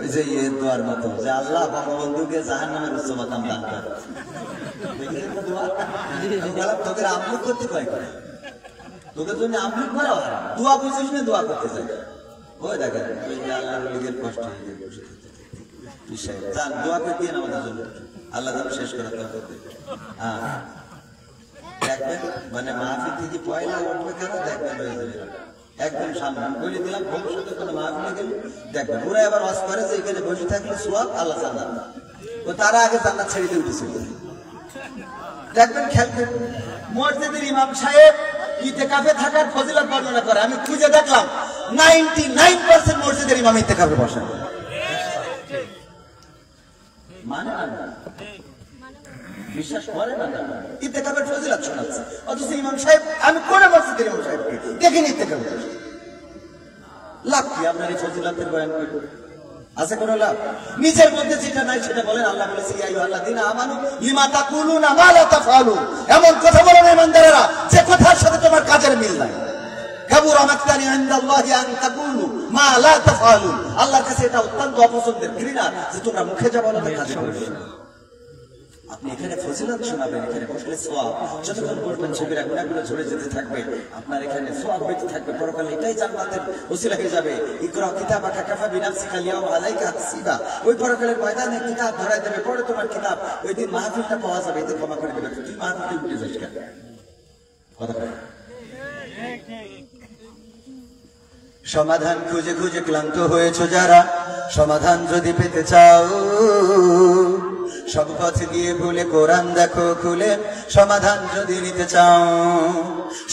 ওই যে দোয়ার মতো যে আল্লাহ বঙ্গবন্ধুকে জাহান্নামের উচ্চ মাকাম দান করে। তোদের আমলুক করতে কয় করে, তোদের জন্য আমলুক করা দোয়া বুঝিস না, দোয়া করতে চাই। ওই দেখেন আল্লাহর লিগের কষ্ট যান দোয়া করে দিয়ে আমাদের জন্য, আল্লাহ যেন শেষ করে দেবে। হ্যাঁ দেখবেন মানে মাহফিল থেকে পয়লা উঠবে কেন দেখবেন হয়ে যাবে একদম সামনে বলে দিলাম। ভবিষ্যতে কোনো মাহফিলে গেলে দেখবেন ওরা এবার ওয়াজ করে যে এখানে বসে থাকলে সোয়াব আল্লাহ জান্নাত, ও তারা আগে জান্নাত ছেড়ে দিয়ে উঠেছিল। দেখবেন খেয়াল করুন, মসজিদের ইমাম সাহেব ইতিকাফে থাকার ফজিলত বর্ণনা করে। আমি খুঁজে দেখলাম 99% মসজিদের ইমাম ইতিকাফে বসেন, মানে না বিশ্বাস করে না, ইতিকাফের ফজিলত শোনাচ্ছে। অথচ ইমাম সাহেব আমি কোন মসজিদের ইমাম সাহেবকে দেখিনি ইতিকাফে বসে। লাভ কি আপনার এই ফজিলতের বয়ান করে? আছে কোন লাভ? নিজের মধ্যে যেটা নাই সেটা বলেন। আল্লাহ বলেছে ইয়া আইয়ুহাল্লাযীনা আমানু লিমা তাকুলুনা মা লা তাফআলুন, এমন কথা বলো না ইমানদারেরা যে কথার সাথে তোমার কাজের মিল নাই। কাবুরা মাকতানি ইনদাল্লাহি আন তাকুলু মা লা তাফআলুন, আল্লাহর কাছে এটা অত্যন্ত অপছন্দের, ঘৃণা যে তোমরা মুখে যা বলো না কাজে করবে। আপনি এখানে ফজিলত শোনাবেন, এখানে বসলে সওয়াব, যতক্ষণ বসবেন ছবিরা গুনাহগুলো ঝরে যেতে থাকবে, আপনার এখানে সওয়াব হইতে থাকবে, পরকালে এটাই জান্নাতের ওসিলা হয়ে যাবে। ইকরা কিতাবাকা কাফা বিনাফসিকা আল-ইয়াওমা আলাইকা হাসিবা, ওই পরকালের ময়দানে কিতাব ধরাই দেবে, পড়ে তোমার কিতাব, ওই দিন মাহফিলটা পাওয়া যাবে, এতে ক্ষমা করে দেবে। তুই মাহফিলটা উঠে যাস কেন? কথা বল। সমাধান খুঁজে খুঁজে ক্লান্ত হয়েছো যারা, সমাধান যদি পেতে চাও সব পথ দিয়ে ভুলে কোরআন দেখো খুলে, সমাধান যদি নিতে চাও।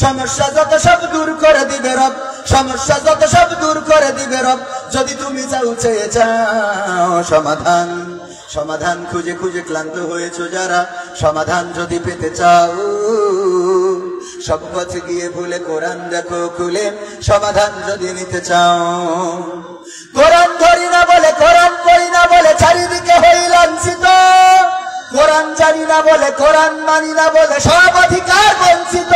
সমস্যা যত সব দূর করে দিবে রব, সমস্যা যত সব দূর করে দিবে রব, যদি তুমি চাও চেয়ে চাও সমাধান। সমাধান খুঁজে খুঁজে ক্লান্ত হয়েছো যারা, সমাধান যদি পেতে চাও সব পথ গিয়ে ভুলে কোরআন দেখো খুলে, সমাধান যদি নিতে চাও। কোরআন ধরি না বলে, কোরআন পড়ি না বলে চারিদিকে হই লাঞ্ছিত, কোরআন জানি না বলে, কোরআন মানি না বলে সব অধিকার বঞ্চিত।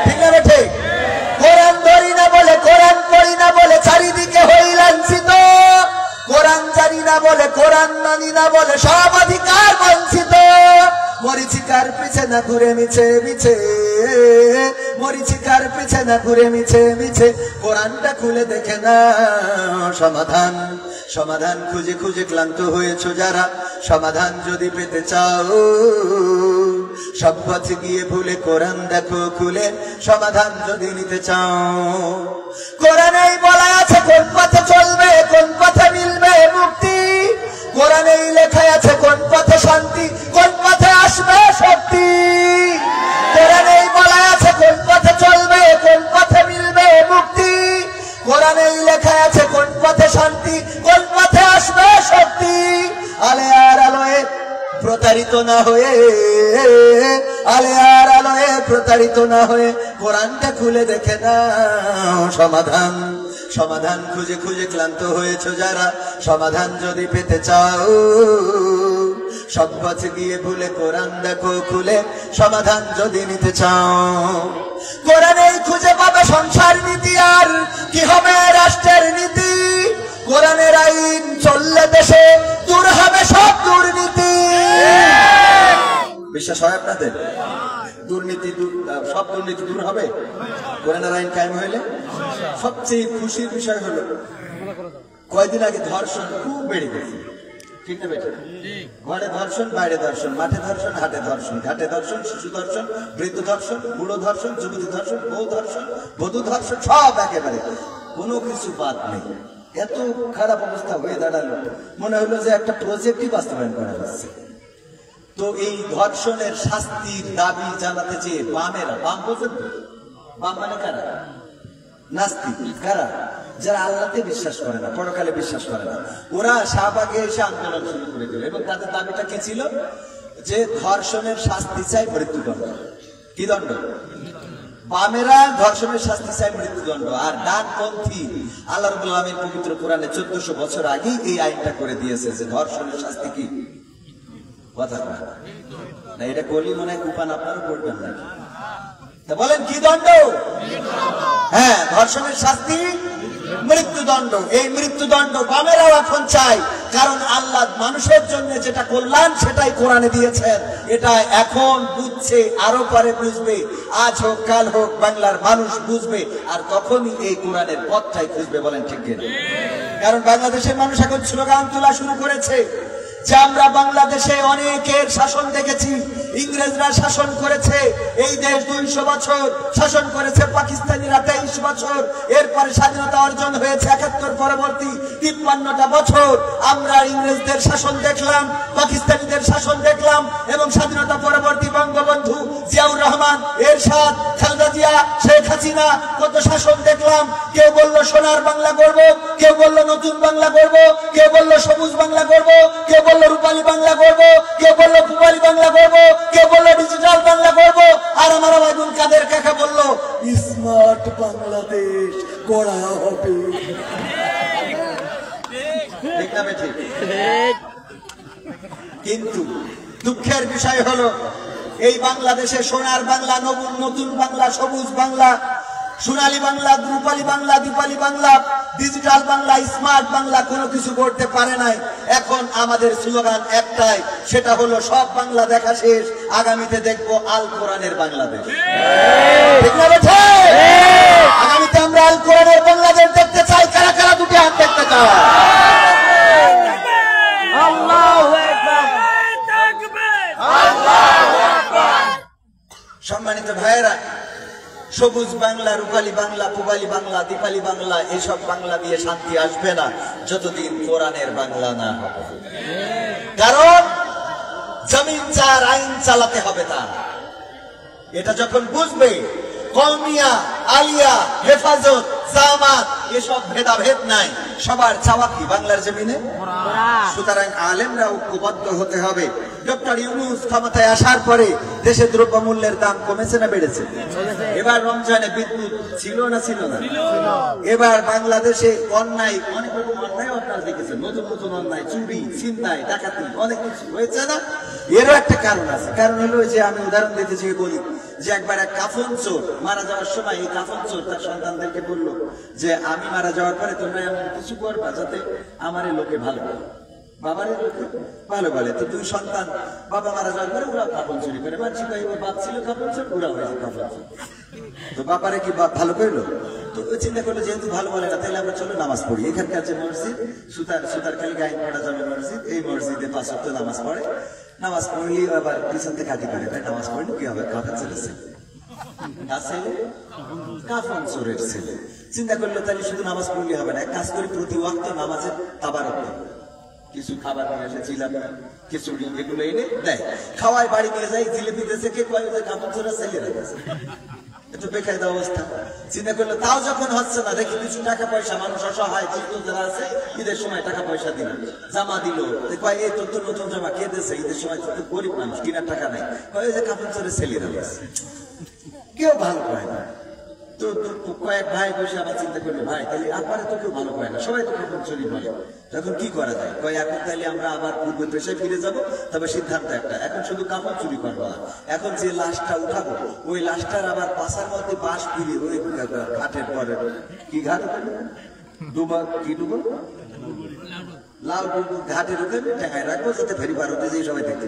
ঠিক না ঠিক? কোরআন ধরি না বলে, কোরআন পড়ি না বলে চারিদিকে হই লাঞ্ছিত, কোরআন জানি না বলে, কোরআন মানি না বলে সব অধিকার বঞ্চিত। মরিচিকার পিছে না ঘুরে মিছে মিছে, মরিচিকার পিছে না ঘুরে মিছে মিছে, কোরআনটা খুলে দেখে না সমাধান। সমাধান খুঁজে খুঁজে ক্লান্ত হয়েছো যারা, সমাধান যদি পেতে চাও সব পথ গিয়ে ভুলে কোরআন দেখো খুলে, সমাধান যদি নিতে চাও। কোরআনেই বলা আছে কোন পথে চলবে, কোন পথে মিলবে মুক্তি, কোরআনেই লেখা আছে কোন পথে শান্তি, কোন পথে আসবে শক্তি। কোরআনেই বলা আছে কোন পথে চলবে, কোন পথে মিলবে মুক্তি, কোরআনেই লেখা আছে কোন পথে শান্তি, কোন পথে আসবে শক্তি। আলে আর আলোয় প্রতারিত না হয়ে, আলে আর আলোয় প্রতারিত না হয়ে কোরআনটা খুলে দেখে নাও সমাধান। সমাধান খুঁজে খুঁজে ক্লান্ত হয়েছো যারা, সমাধান যদি পেতে চাও সব পথ গিয়ে ভুলে কোরআন দেখো খুলে, সমাধান যদি নিতে চাও। কোরআনেই খুঁজে পাবে সংসার নীতি, আর কি হবে রাষ্ট্রের নীতি, কোরআনের আইন চললে দেশে দূর হবে সব দুর্নীতি। বিশ্বাস হয় আপনাদের? দুর্নীতি সব দুর্নীতি দূর হবে কোরআনের আইন কায়েম হইলে। সবচেয়ে খুশির বিষয় হলো কয়েকদিন আগে ধর্ষণ খুব বেড়ে গেছে, ঠিক না বেটা? ঘরে ধর্ষণ, বাইরে ধর্ষণ, মাঠে ধর্ষণ, হাটে ধর্ষণ, ঘাটে ধর্ষণ, শিশু ধর্ষণ, বৃদ্ধ ধর্ষণ, বুড়ো ধর্ষণ, যুবতী ধর্ষণ, বউ ধর্ষণ, বধূ ধর্ষণ, সব একেবারে কোনো কিছু বাদ নেই। এত খারাপ অবস্থা হয়ে দাঁড়ালো, মনে হলো যে একটা প্রজেক্টই বাস্তবায়ন করা হচ্ছে। তো এই ধর্ষণের শাস্তির দাবি জানাতে চেয়ে বামেরা, বাম বোঝেন তো? বাম মানে কারা? নাস্তিক। কারা? যারা আল্লাহতে বিশ্বাস করে না, পরকালে বিশ্বাস করে না, ওরা শাহবাগে এসে আন্দোলন শুরু করে দিল। এবং তাদের দাবিটা কি ছিল? যে ধর্ষণের শাস্তি চাই মৃত্যুদণ্ড। কি দণ্ড? বামেরা ধর্ষণের শাস্তি চাই মৃত্যুদণ্ড, আর ডানপন্থী আল্লাহ রাব্বুল আলামিন পবিত্র কোরআনে 1400 বছর আগেই এই আইনটা করে দিয়েছে যে ধর্ষণের শাস্তি কি। কথা না, এটা কলি মনে হয় কুপান আপনারা করবেন না। তা বলেন কি দণ্ড? হ্যাঁ, ধর্ষণের শাস্তি মৃত্যুদণ্ড। এই মৃত্যুদণ্ড বামেরাও এখন চাই, কারণ আল্লাহ মানুষের জন্য যেটা কল্যাণ সেটাই কোরআনে দিয়েছেন। এটা এখন বুঝছে, আরো পরে বুঝবে, আজ হোক কাল হোক বাংলার মানুষ বুঝবে, আর তখনই এই কোরআনের পথটাই খুঁজবে। বলেন ঠিক কিনা? কারণ বাংলাদেশের মানুষ এখন স্লোগান তোলা শুরু করেছে যে আমরা বাংলাদেশে অনেকের শাসন দেখেছি, ইংরেজরা শাসন করেছে এই দেশ 200 বছর, শাসন করেছে পাকিস্তানিরা 23 বছর, এরপরে স্বাধীনতা অর্জন হয়েছে 71 পরবর্তী 53টা বছর। আমরা ইংরেজদের শাসন দেখলাম, পাকিস্তানিদের শাসন দেখলাম, এবং স্বাধীনতা পরবর্তী বঙ্গবন্ধু জিয়াউর রহমান, এরশাদ, খালেদা জিয়া, শেখ হাসিনা কত শাসন দেখলাম। কেউ বললো সোনার বাংলা করব, কেউ বললো নতুন বাংলা করব, কেউ বললো সবুজ বাংলা করব, কেউ বললো রূপালী বাংলা করব, কেউ বললো পূবালী বাংলা করব, কেউ বললো ডিজিটাল বাংলা করব, আর আমার আব্দুল কাদের কাকা বললো স্মার্ট বাংলাদেশ গড়া হবে। ঠিক না বেঠিক? কিন্তু দুঃখের বিষয় হলো এই বাংলাদেশে সোনার বাংলা, নতুন বাংলা, সবুজ বাংলা, সোনালী বাংলা, রূপালী বাংলা, দীপালী বাংলা, ডিজিটাল বাংলা, স্মার্ট বাংলা কোনো কিছু করতে পারে নাই। এখন আমাদের স্লোগান একটাই, সেটা হলো সব বাংলা দেখা শেষ, আগামীতে দেখবো আল কোরআনের বাংলাদেশ। ঠিক না বেঠে? আগামীতে আমরা আল কোরআনের বাংলাদেশ দেখতে চাই। কারা কারা দুটি হাত দেখতে চায়? সম্মানিত ভাইয়েরা, সবুজ বাংলা, রূপালী বাংলা, পূবালী বাংলা, দীপালী বাংলা, এসব বাংলা দিয়ে শান্তি আসবে না যতদিন কোরআনের বাংলা না হবে। কারণ জমিন চার, আইন চালাতে হবে তার। এটা যখন বুঝবে, কওমিয়া, আলিয়া, হেফাজত, জামাত এসব ভেদাভেদ নাই, সবার চাওয়া কি বাংলার জমিনে। সুতরাং আলেমরা ঐক্যবদ্ধ হতে হবে। ডক্টর ইউনূস ক্ষমতায় আসার পরে দেশে দ্রব্যমূল্যের দাম কমেছে না বেড়েছে? এবার রমজানে বিদ্যুৎ ছিল না ছিল না? এবার বাংলাদেশে অন্যায়, অনেক রকম অন্যায় আপনারা দেখেছেন, নতুন নতুন অন্যায়, চুরি, ছিনতাই, ডাকাতি, অনেক কিছু হয়েছে না? এরও একটা কারণ আছে। কারণ হলো যে আমি উদাহরণ দিতে চেয়ে বলি যে একবার এক কাফন চোর মারা যাওয়ার সময় এই কাফন চোর তার সন্তানদেরকে বললো যে আমি মারা যাওয়ার পরে তোমরা এমন কিছু করবা যাতে আমার লোকে ভালো বলে, বাবার লোকে ভালো বলে। তো দুই সন্তান বাবা মারা যাওয়ার পরে ওরা কাপড় চুরি করে, মানছি বাপ ছিল কাপড় চোর, ওরা হয়েছে কাপড় চোর। তো বাবারে কি বাপ ভালো করলো? তো ওই চিন্তা করলো যেহেতু ভালো বলে না, তাহলে আমরা চলো নামাজ পড়ি। এখানকার যে মসজিদ সুতারখালি গাইন পড়া যাবে মসজিদ, এই মসজিদে 5 ওয়াক্ত নামাজ পড়ে। নামাজ পড়লি আবার পিছন থেকে কাটি করে, তাই নামাজ পড়লি কি হবে? কাফের ছেলে, কাফন চোরের ছেলে। চিন্তা করলো তাহলে শুধু নামাজ পড়লে হবে না, এক কাজ করি প্রতি ওয়াক্ত নামাজের তাবারক কিছু খাবার নিয়ে আসে, জিলাপি, খিচুড়ি, এগুলো এনে দেয়, খাওয়ায়, বাড়ি নিয়ে যায়, জিলিপি দিয়েছে, কে কয় যে কাপড় চোরা ছেলেরা গেছে। একটু বেকায়দা অবস্থা। চিন্তা করলো তাও যখন হচ্ছে না, দেখি কিছু টাকা পয়সা, মানুষ অসহায় যারা আছে ঈদের সময় টাকা পয়সা দিল, জামা দিল, কয় এই তোর তো নতুন জামা কে দিয়েছে? ঈদের সময় তো গরিব মানুষ, কেনার টাকা নাই, কয় যে কাপড় চোরে ছেলেরা গেছে। কেউ ভালো পায় না। তো কয়েক ভাই বসে আবার চিন্তা করলো, ভাই তাহলে আপনারা তো কেউ ভালো পায় না, সবাই তো কাপড় চুরি বলে, তখন কি করা যায়? কয় এখন তাহলে আমরা আবার পূর্ব পেশায় ফিরে যাব। তবে সিদ্ধান্ত একটা, এখন শুধু কাপড় চুরি করবো না, এখন যে লাশটা উঠাবো ওই লাশটার আবার পাশার মধ্যে বাঁশ ফিরে ওই ঘাটের পরে, কি ঘাট ডুবা, কি ডুবো, লাউ ডুবু ঘাটের উপরে টেকায় রাখবো যাতে ফেরি পার হতে যেয়ে সবাই দেখতে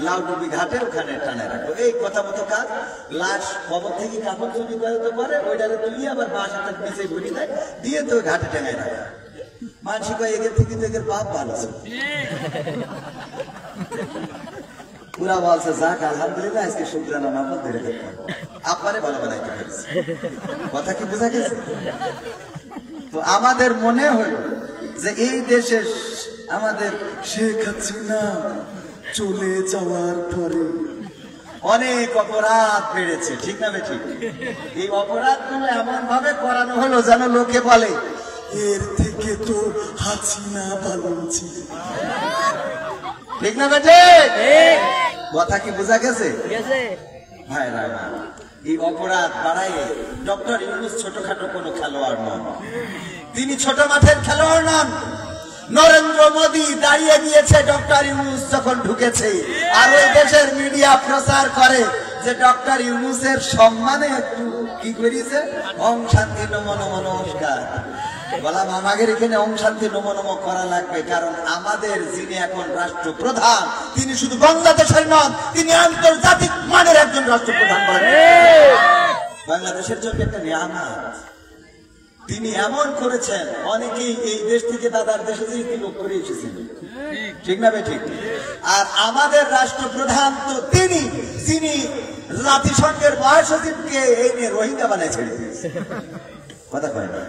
লাউডুবি ঘাটে ওখানে টানে রাখবো। এই কথা মতো কাজ। লাশ কবর থেকে কাপড় চুরি করতে পারে, ওইটারে তুলি আবার বাঁশ হাতে পিছিয়ে ঘুরি দেয়, দিয়ে তো ঘাটে টেঙায় রাখে। মানসিক এগের থেকে তো এগের বাপ ভালো ছিল। পুরা বলছে যাক আলহামদুলিল্লাহ আজকে শুক্রানা মাফল ধরে থাকবো, আপনারে ভালো বানাইতে পেরেছে। কথা কি বোঝা গেছে? তো আমাদের মনে হলো যে এই দেশের আমাদের শেখ হাসিনা চলে যাওয়ার পরে অনেক অপরাধ বেড়েছে, ঠিক না ঠিক? এই অপরাধগুলো এমন ভাবে করানো হলো যেন লোকে বলে এর থেকে তো হাসিনা ভালো ছিল, ঠিক না বেটে? কথা কি বোঝা গেছে? ভাইরা এই অপরাধ বাড়ায় ডক্টর ইউনূস ছোটখাটো কোনো খেলোয়াড় নন, তিনি ছোট মাঠের খেলোয়াড় নন। নরেন্দ্র মোদী দাঁড়িয়ে গিয়েছে ডক্টর ইউনূস যখন ঢুকেছে, আর ওই দেশের মিডিয়া প্রচার করে যে ডক্টর ইউনূসের সম্মানে একটু কি করেছে, ওম শান্তি নমো নমো নমস্কার। বললাম আমাদের এখানে ওম শান্তি নমো নমো করা লাগবে, কারণ আমাদের যিনি এখন রাষ্ট্রপ্রধান তিনি শুধু বাংলাদেশের নন, তিনি আন্তর্জাতিক মানের একজন রাষ্ট্রপ্রধান। বাংলাদেশের জন্য একটা নিয়ামত, তিনি এমন করেছেন, অনেকেই এই দেশ থেকে দাদার দেশে যে তিলক করে এসেছিল, ঠিক না বেঠিক? আর আমাদের রাষ্ট্রপ্রধান তো তিনি, যিনি জাতিসংঘের মহাসচিবকে এই নিয়ে রোহিঙ্গা বানায় ছেড়ে দিয়েছে। কথা কয় না?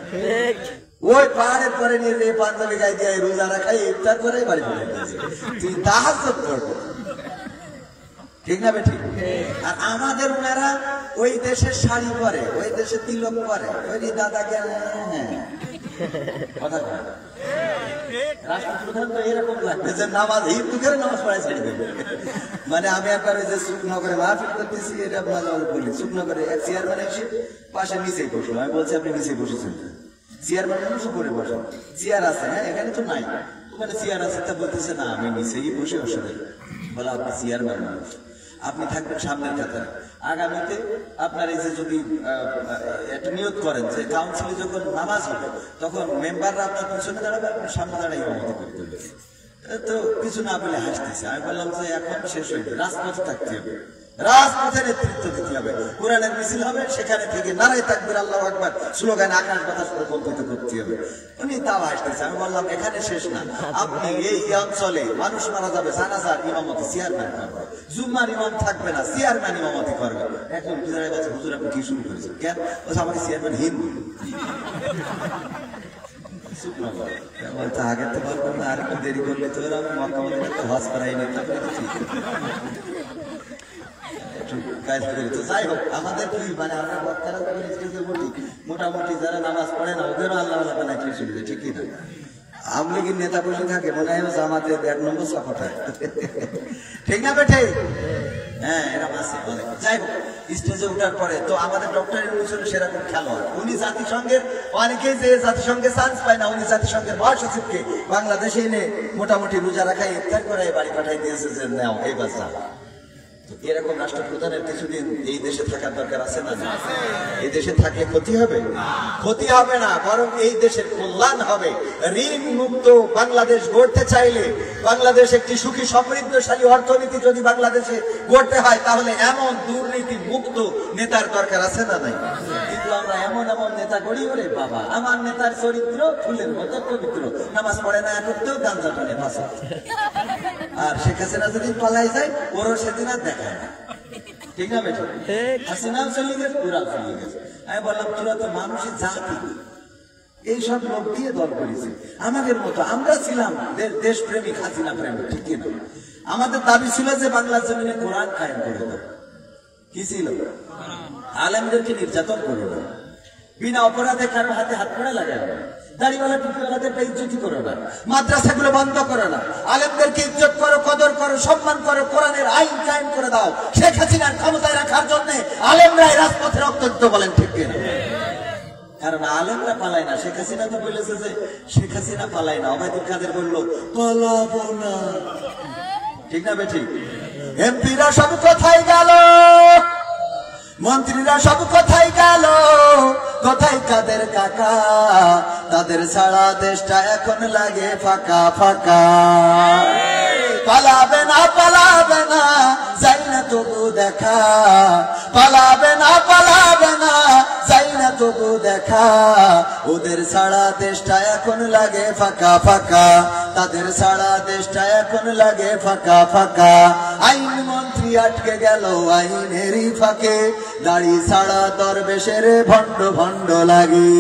ওই পাহাড়ের পরে নিয়ে যে পাঞ্জাবি গায়ে দিয়ে রোজা রাখাই ইফতার করে বাড়ি ফেলে দিয়েছে। তুই তাহাজ্জুদ করবো, ঠিক না বেঠিক? আর আমাদের ওনারা ওই দেশের শাড়ি পরে, ওই দেশে তিলক পরে, ওই দাদাকে কথা কয় না। রাষ্ট্রপ্রধান তো এরকম লাগবে যে নামাজ হিন্দু করে নামাজ পড়ায় ছেড়ে দেবে। মানে আমি একবার ওই যে শুকনগরে মাহফিল করতেছি, এটা বলি, শুকনগরে এক চেয়ারম্যান এসে পাশে নিচেই বসলো। আমি বলছি আপনি নিচে বসেছেন, চেয়ারম্যান মানুষ উপরে বসেন, চেয়ার আছে, হ্যাঁ এখানে তো নাই, ওখানে চেয়ার আছে। তা বলতেছে না আমি নিচেই বসে অসুবিধা। বলে আপনি চেয়ারম্যান মানুষ, আপনি থাকবেন সামনের কাতারে। আগামীতে আপনার এই যে যদি একটা নিয়োগ করেন যে কাউন্সিলে যখন নামাজ হবে তখন মেম্বাররা আপনার পিছনে দাঁড়াবে, আপনি সামনে দাঁড়াই ইমামতি করতে হবে। তো কিছু না বলে হাসতেছে। আমি বললাম যে এখন শেষ হইবে, রাজপথে থাকতে হবে, রাজপথে নেতৃত্ব দিতে হবে, কোরআনের মিছিল হবে, সেখানে থেকে নারায়ে তাকবীর আল্লাহু আকবার স্লোগান আকাশ বাতাস প্রকম্পিত করতে হবে। উনি তাও হাসতেছে। আমি বললাম এখানে শেষ না, আপনি এই অঞ্চলে মানুষ মারা যাবে, জানাজার ইমামতি চেয়ারম্যান করবে, জুম্মার ইমাম থাকবে না, চেয়ারম্যান ইমামতি করবে। এখন বুঝাই বলছে হুজুর আপনি কি শুরু করেছেন? কেন? বলছে আমাকে চেয়ারম্যান হিন্দু। আগে তো বলবো না, আর একটু দেরি করলে তো আমি মক্কা মদিনাতে হজ করাই নি। যাই হোক, আমাদের কি মানে আমরা বক্তারা মোটামুটি যারা নামাজ পড়ে না ওদেরও আল্লাহ আল্লাহ বানায় শুনবে, ঠিকই না? আওয়ামী লীগের নেতা বসে থাকে, মনে হয় আমাদের 1 নম্বর সফাটায়, ঠিক না বেঠে? হ্যাঁ এরকম আছে অনেক। যাই হোক, স্টেজে উঠার পরে তো আমাদের ডক্টর ইউনূস সেরকম খেলোয়াড়। উনি জাতিসংঘের, অনেকেই যে জাতিসংঘে চান্স পায় না, উনি জাতিসংঘের মহাসচিবকে বাংলাদেশে এনে মোটামুটি রোজা রাখায় ইফতার করে বাড়ি পাঠাই দিয়েছে যে নাও এই বাচ্চা। এরকম রাষ্ট্রপ্রধানের কিছুদিন এই দেশে থাকার দরকার আছে না? এই দেশে থাকলে ক্ষতি হবে? ক্ষতি হবে না, বরং এই দেশের কল্যাণ হবে। ঋণ মুক্ত বাংলাদেশ গড়তে চাইলে, বাংলাদেশ একটি সুখী সমৃদ্ধশালী অর্থনীতি যদি বাংলাদেশে গড়তে হয়, তাহলে এমন দুর্নীতি মুক্ত নেতার দরকার আছে না নাই? কিন্তু আমরা এমন এমন নেতা গড়ি, ওরে বাবা, আমার নেতার চরিত্র ফুলের মতো পবিত্র, নামাজ পড়ে না করতেও গাঞ্জা টানে পাশে। আর শেখ হাসিনা যদি পালাই যায়, ওরও সেদিন আর দেখায় না, ঠিক না বেটা? হাসিনাও চলে গেছে, ওরাও চলে গেছে। আমি বললাম তোরা তো মানুষের জাতি, এইসব লোক দিয়ে দল করেছে। আমাদের মতো আমরা ছিলাম দেশপ্রেমিক, হাসিনা প্রেমিক, ঠিক না? আমাদের দাবি ছিল যে বাংলার জমিনে কোরআন কায়েম করে দেব। কি ছিল? আলেমদেরকে নির্যাতন করো না, বিনা অপরাধে কারোর হাতে হাত পড়ে লাগাবে না, দাড়িওয়ালা টুপিওয়ালাদের ইজ্জতি করো না, মাদ্রাসাগুলো বন্ধ করো না, আলেমদেরকে ইজ্জত করো, কদর করো, সম্মান করো, কোরআনের আইন কায়েম করে দাও। শেখ হাসিনার ক্ষমতায় রাখার জন্য আলেমরাই রাজপথে রক্ত দিতে বলেন, ঠিক কিনা? কারণ আলেমরা পালায় না। শেখ হাসিনা তো বলেছে যে শেখ হাসিনা পালায় না, ওবায়দুল কাদের বললো পালাবো না, ঠিক না বেঠিক? এমপিরা সব কোথায় গেল, মন্ত্রীরা সব কোথায় গেল, কোথায় কাদের কাকা? তাদের ছাড়া দেশটা এখন লাগে ফাঁকা ফাঁকা। পালাবে না, পালাবে না, যাই না তবু দেখা, পালাবে না, পালাবে না, যাই না তবু দেখা। ওদের ছাড়া দেশটা এখন লাগে ফাঁকা ফাঁকা, তাদের ছাড়া দেশটা এখন লাগে ফাঁকা ফাঁকা। আইন মন্ত্রী আটকে গেল আইনেরই ফাঁকে, দাড়ি ছাড়া দরবেশের ভণ্ড ভণ্ড লাগে।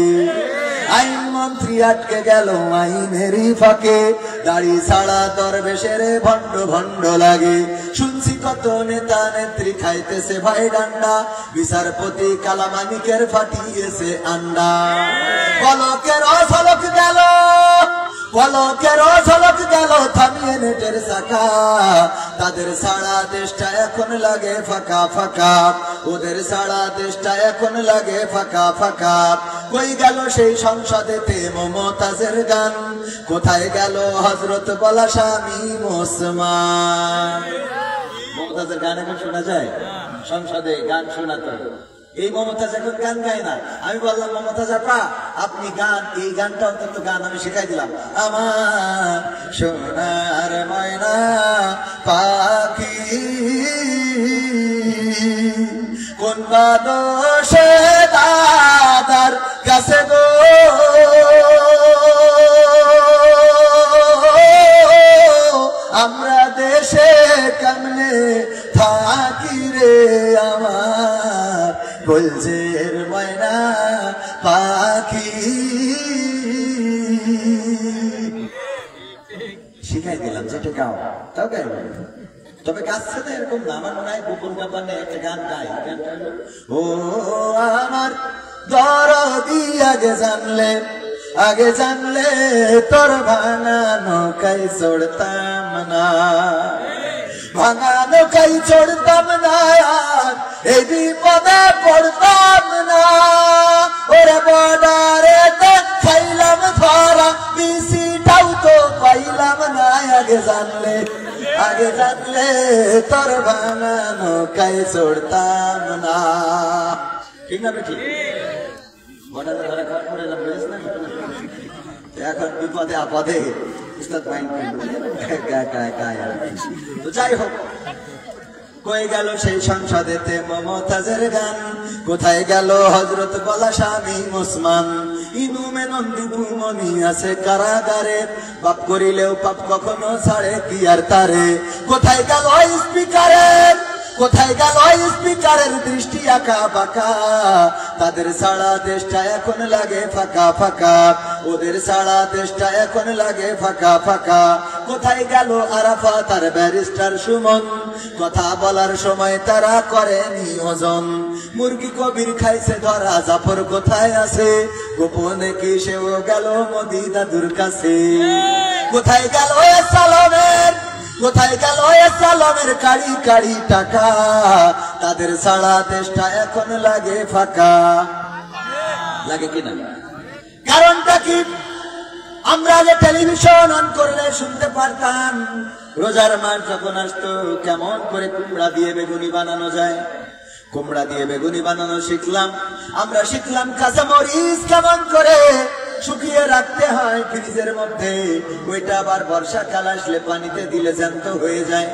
আইন মন্ত্রী আটকে গেল আইনেরই ফাঁকে, দাড়ি ছাড়া দরবেশের ভণ্ড ভণ্ড লাগে। শুনছি কত নেতা নেত্রী খাইতেছে ভাই ডান্ডা, বিচারপতি কালামানিকের ফাটিয়েছে আন্ডা। পলকের অঝলক গেল, পলকের অঝলক গেল থামিয়ে নেটের চাকা। তাদের ছাড়া দেশটা এখন লাগে ফাঁকা ফাঁকা, ওদের ছাড়া দেশটা এখন লাগে ফাঁকা ফাঁকা। কই গেল সেই সংসদেতে মমতাজের গান, কোথায় গেল হযরত বলা স্বামী ওসমান? মমতাজের গান এখন শোনা যায়? সংসদে গান শোনাতো। এই মমতাজ এখন গান গায় না। আমি বললাম মমতাজ আপা আপনি গান, এই গানটা অন্তত গান আমি শিখাই দিলাম। আমার সোনার ময়না পাখি কোন বাদশে দাদার কাছে গো আমরা দেশে কেমনে থাকি রে আমার কলজের ময়না পাখি। শিখাই দিলাম যেটা গাও তাও গাই, তবে গাচ্ছে না এরকম না, আমার মনে হয় গোপন ব্যাপার নেই, একটা গান গাই। গানটা হলো, ও আমার দরদি আগে জানলে তোর ভাঙা নৌকাই চড়তাম না, ভাঙা নৌকাই চড়তাম না, আর এই বিপদে পড়তাম না। ওরে বর্ডারে খাইলাম ধরা, বিসিটাও তো পাইলাম না। আগে জানলে তোর ভাঙা নৌকাই চড়তাম না। ঠিক না বেঠিক? বর্ডারে ধরা খাওয়ার পরে এলাম, বুঝেছ না? এখন বিপদে আপদে উস্তাদ মাইন্ড তো যাই হোক, কই গেল সেই সংসদেতে মমতাজের গান, কোথায় গেল হযরত বলা স্বামী মুসমান, ইনুমে নন্দীপু মনি আছে কারাগারে, পাপ করিলেও পাপ কখনো ছাড়ে কি আর তারে। কোথায় গেল স্পিকারের দৃষ্টি আঁকা বাঁকা, তাদের সারা দেশটা এখন লাগে ফাঁকা ফাঁকা, ওদের সারা দেশটা এখন লাগে ফাঁকা ফাঁকা। কোথায় গেল আরাফাত আর ব্যারিস্টার সুমন, কথা বলার সময় তারা করেনি ওজন। মুরগি কবির খাইছে ধরা, জাফর কোথায় আছে, গোপনে কি সেও গেল মোদি দাদুর কাছে। কোথায় গেল সালামের কাড়ি কাড়ি টাকা, তাদের সারা দেশটা এখন লাগে ফাঁকা। লাগে কিনা? কারণটা কি? আমরা যে টেলিভিশন অন করলে শুনতে পারতাম, রোজার মাস যখন আসতো কেমন করে কুমড়া দিয়ে বেগুনি বানানো যায়। কুমড়া দিয়ে বেগুনি বানানো শিখলাম আমরা, শিখলাম কাঁচামরিচ কেমন করে শুকিয়ে রাখতে হয় ফ্রিজের মধ্যে, ওইটা আবার বর্ষাকাল আসলে পানিতে দিলে জ্যান্ত হয়ে যায়,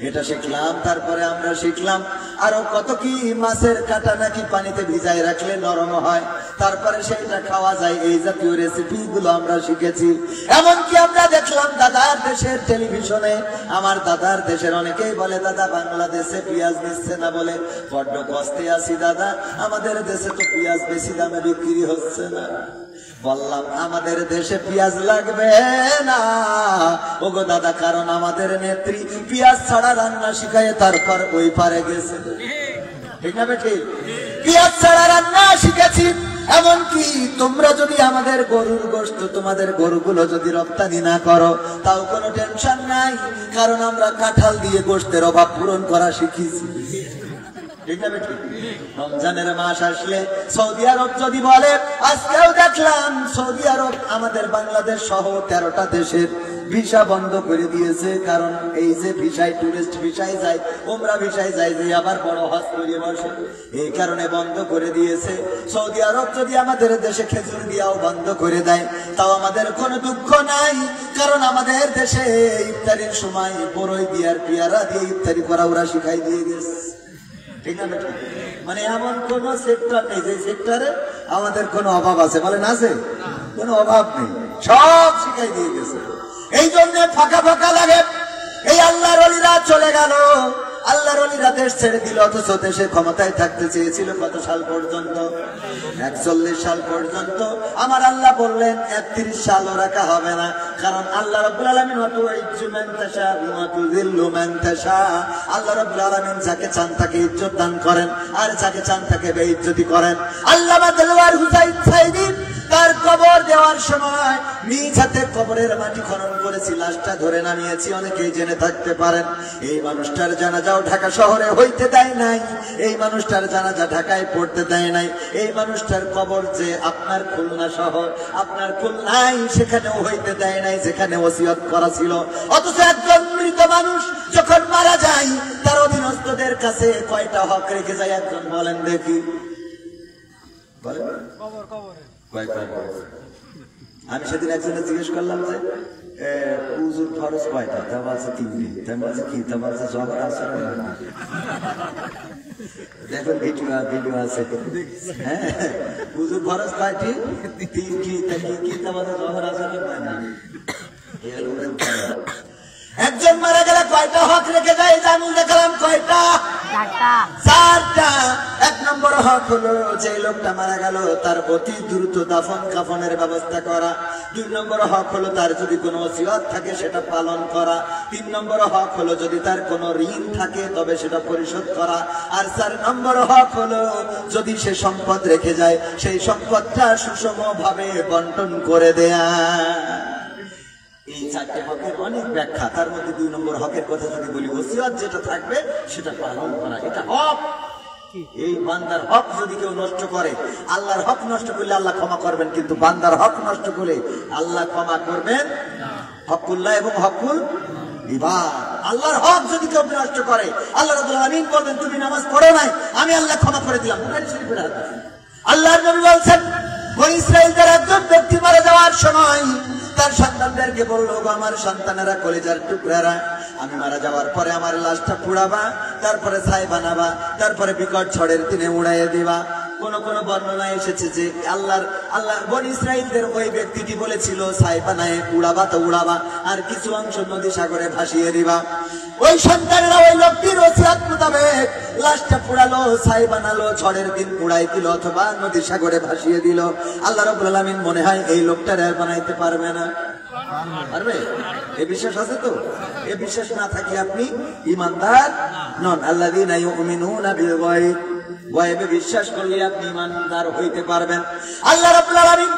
এটা শিখলাম। তারপরে আমরা শিখলাম আরো কত কি, মাছের কাঁটা নাকি পানিতে ভিজায় রাখলে নরম হয়, তারপরে সেইটা খাওয়া যায়। এই জাতীয় রেসিপি গুলো আমরা শিখেছি। এমনকি আমরা দেখলাম দাদার দেশের টেলিভিশনে, আমার দাদার দেশের অনেকেই বলে দাদা বাংলাদেশে পেঁয়াজ দিচ্ছে না, বলে বড্ড কষ্টে আছি দাদা, আমাদের দেশে তো পেঁয়াজ বেশি দামে বিক্রি হচ্ছে না। বললাম আমাদের দেশে পেঁয়াজ লাগবে না ওগো দাদা, কারণ আমাদের নেত্রী পেঁয়াজ ছাড়া রান্না শিখায় তারপর ওই পারে গেছে। ঠিক না বেটি? পেঁয়াজ ছাড়া রান্না শিখেছি। এমনকি তোমরা যদি আমাদের গরুর গোশত, তোমাদের গরুগুলো যদি রপ্তানি না করো তাও কোনো টেনশন নাই, কারণ আমরা কাঁঠাল দিয়ে গোশতের অভাব পূরণ করা শিখেছি। ঠিক না বেটি? রমজানের মাস আসলে সৌদি আরব যদি বলে, আজকেও দেখলাম সৌদি আরব আমাদের বাংলাদেশ সহ 13টা দেশের ভিসা বন্ধ করে দিয়েছে, কারণ এই যে ভিসায় টুরিস্ট ভিসায় যায়, ওমরা ভিসায় যায়, যে আবার বড় হজ করে বসে, এই কারণে বন্ধ করে দিয়েছে। সৌদি আরব যদি আমাদের দেশে খেজুর দিয়াও বন্ধ করে দেয় তাও আমাদের কোনো দুঃখ নাই, কারণ আমাদের দেশে ইফতারির সময় বড়ই দিয়ার পেয়ারা দিয়ে ইফতারি করা ওরা শিখাই দিয়ে গেছে। ঠিক না বেটা? মানে এমন কোন সেক্টর নেই যে সেক্টরে আমাদের কোনো অভাব আছে, বলেন আছে? কোনো অভাব নেই, সব শিখাই দিয়ে গেছে। এই জন্য ফাঁকা ফাঁকা লাগে। এই আল্লাহর ওলিরা চলে গেল, আল্লাহর ওলিরা দেশ ছেড়ে দিল, অথচ দেশে ক্ষমতায় থাকতে চেয়েছিল কত সাল পর্যন্ত? 41 সাল পর্যন্ত। আমার আল্লাহ বললেন 31 সালও রাখা হবে না, কারণ আল্লাহ রাব্বুল আলামিন ওয়াতুইজ্জু মান তাশা ওয়া তুযিল্লু মান তাশা, আল্লাহ রাব্বুল আলামিন যাকে চান তাকে ইজ্জত দান করেন, আর যাকে চান তাকে বেইজ্জতি করেন। আল্লামা দেলওয়ার হুসাইন সাইদি তার কবর দেওয়ার সময় নিজ হাতে কবরের মাটি খনন করেছি, লাশটা ধরে নামিয়েছি, অনেকেই জেনে থাকতে পারেন। এই মানুষটার জানাজাও ঢাকা শহরে হইতে দেয় নাই, এই মানুষটার জানাজা ঢাকায় পড়তে দেয় নাই, এই মানুষটার কবর যে আপনার খুলনা শহর, আপনার খুলনায় সেখানেও হইতে দেয় নাই, যেখানে ওসিয়ত করা ছিল। অথচ একজন মৃত মানুষ যখন মারা যায় তার অধীনস্থদের কাছে কয়টা হক রেখে যায় একজন বলেন দেখি? আমি সেদিন একজনে জিজ্ঞেস করলাম যে উজুর ফরজ কয়টা? তা বলছে 3টি। তাই বলছে কি? তা বলছে জহর আসর আর মাগরিব। দেখুন ভিডিও আছে। হ্যাঁ, উজুর ফরজ কয়টি? 3টি। কি? তা বলছে জহর আসর আর মাগরিব। এই হলো উজুর ফরজ। একজন মারা গেলে কয়টা হক রেখে যায় জানুন দেখলাম? কয়টা? 4টা। 1 নম্বর হক হলো যে লোকটা মারা গেল তার অতি দ্রুত দাফন কাফনের ব্যবস্থা করা। 2 নম্বর হক হলো তার যদি কোনো ওসিয়ত থাকে সেটা পালন করা। 3 নম্বর হক হলো যদি তার কোনো ঋণ থাকে তবে সেটা পরিশোধ করা। আর 4 নম্বর হক হলো যদি সে সম্পদ রেখে যায় সেই সম্পদটা সুষমভাবে বন্টন করে দেয়া। এই 4টে হকের অনেক ব্যাখ্যা, তার মধ্যে 2 নম্বর হকের কথা যদি বলি, ওসিয়ত যেটা থাকবে সেটা পালন করা, এটা হক। এই বান্দার হক যদি কেউ নষ্ট করে, আল্লাহর হক নষ্ট করলে আল্লাহ ক্ষমা করবেন, কিন্তু বান্দার হক নষ্ট করলে আল্লাহ ক্ষমা করবেন। হকুল্লাহ এবং হকুল ইবাদ, আল্লাহর হক যদি কেউ নষ্ট করে আল্লাহ রাব্বুল আলামিন বলবেন তুমি নামাজ পড়ো নাই, আমি আল্লাহ ক্ষমা করে দিলাম। আল্লাহর নবী বলছেন বনী ইসরাঈলদের একজন ব্যক্তি মারা যাওয়ার সময় তার সন্তানদেরকে বললো, আমার সন্তানেরা কলিজার টুকরারা, আমি মারা যাওয়ার পরে আমার লাশটা পুড়াবা, তারপরে ছাই বানাবা, তারপরে বিকট ঝড়ের দিনে উড়াইয়ে দিবা। কোন কোন বর্ণনায় এসেছে যে আল্লাহ বনী ইসরাঈলদের ওই ব্যক্তিটি বলেছিল ছাই বানায় উড়াবা তো উড়াবা, আর কিছু অংশ নদী সাগরে ভাসিয়ে দিবা। ওই সন্তানেরা ওই লোকটির ওসিয়ত মোতাবেক লাশটা পুড়ালো, ছাই বানালো, ঝড়ের দিন উড়াই দিল অথবা নদী সাগরে ভাসিয়ে দিল। আল্লাহ রাব্বুল আলামিন মনে হয় এই লোকটার আর বানাইতে পারবে না। পারবে? এ বিশ্বাস আছে তো? এ বিশ্বাস না থাকলে আপনি ঈমানদার নন। আল্লাযীনা ইউমিনুনা বিল গায়ব, গায়বে বিশ্বাস করলে আপনি ঈমানদার হইতে পারবেন। আল্লাহ রাব্বুল আলামিন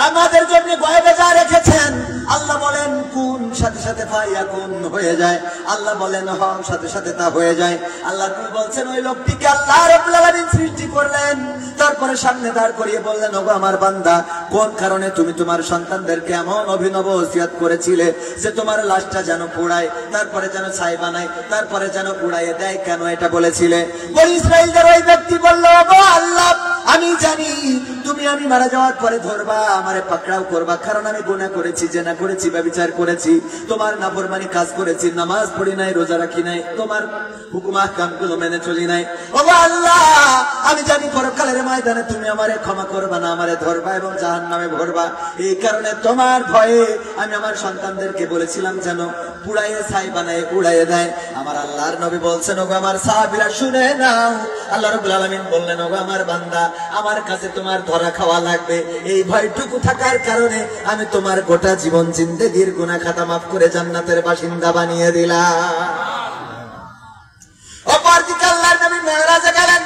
আমাদের জন্য গায়বে যা রেখেছেন, আল্লাহ বলেন কোন, সাথে সাথে ফায়াকুন হয়ে যায়। আল্লাহ বলেন হন, সাথে সাথে তা হয়ে যায়। আল্লাহ তুমি বলছেন ওই লোকটিকে আল্লাহ রাব্বুল আলামিন সৃষ্টি করলেন, তারপরে সামনে দাঁড় করিয়ে বললেন, ওগো আমার বান্দা, কোন কারণে তুমি তোমার সন্তানদেরকে এমন অভিনব ওসিয়ত করেছিলে যে তোমার লাশটা যেন পোড়ায়, তারপরে যেন ছাই বানায়, তারপরে যেন উড়াইয়ে দেয়, কেন এটা বলেছিলে? বনী ইসরাঈলদের ওই ব্যক্তি বলল, ওগো আল্লাহ, আমি জানি তুমি আমি মারা যাওয়ার পরে ধরবা, আমারে পাকড়াও করবা, কারণ আমি গুনাহ করেছি, জেনা করেছি, ব্যভিচার করেছি, তোমার নাফরমানি কাজ করেছি, নামাজ পড়ি নাই, রোজা রাখি নাই, তোমার হুকুম আহকামগুলো মেনে চলি নাই। ওগো আল্লাহ, আমি জানি পরকালের ময়দানে তুমি আমারে ক্ষমা করবা না, আমারে ধরবা এবং জাহান্নামে ভরবা। এই কারণে তোমার ভয়ে আমি আমার সন্তানদেরকে বলেছিলাম যেন পুড়াইয়ে ছাই বানায় উড়াইয়ে দেয়। আমার আল্লাহর নবী বলছেন, ওগো আমার সাহাবীরা শুনে নাও, আল্লাহ রাব্বুল আলামিন বললেন, ওগো আমার বান্দা, আমার কাছে তোমার ধরা খাওয়া লাগবে, এই ভয়টুকু থাকার কারণে আমি তোমার গোটা জীবন জিন্দেগীর গুনাহ খাতা মাফ করে জান্নাতের বাসিন্দা বানিয়ে দিলাম। অপরদিকে আল্লাহর নবী মেরাজে গেলেন,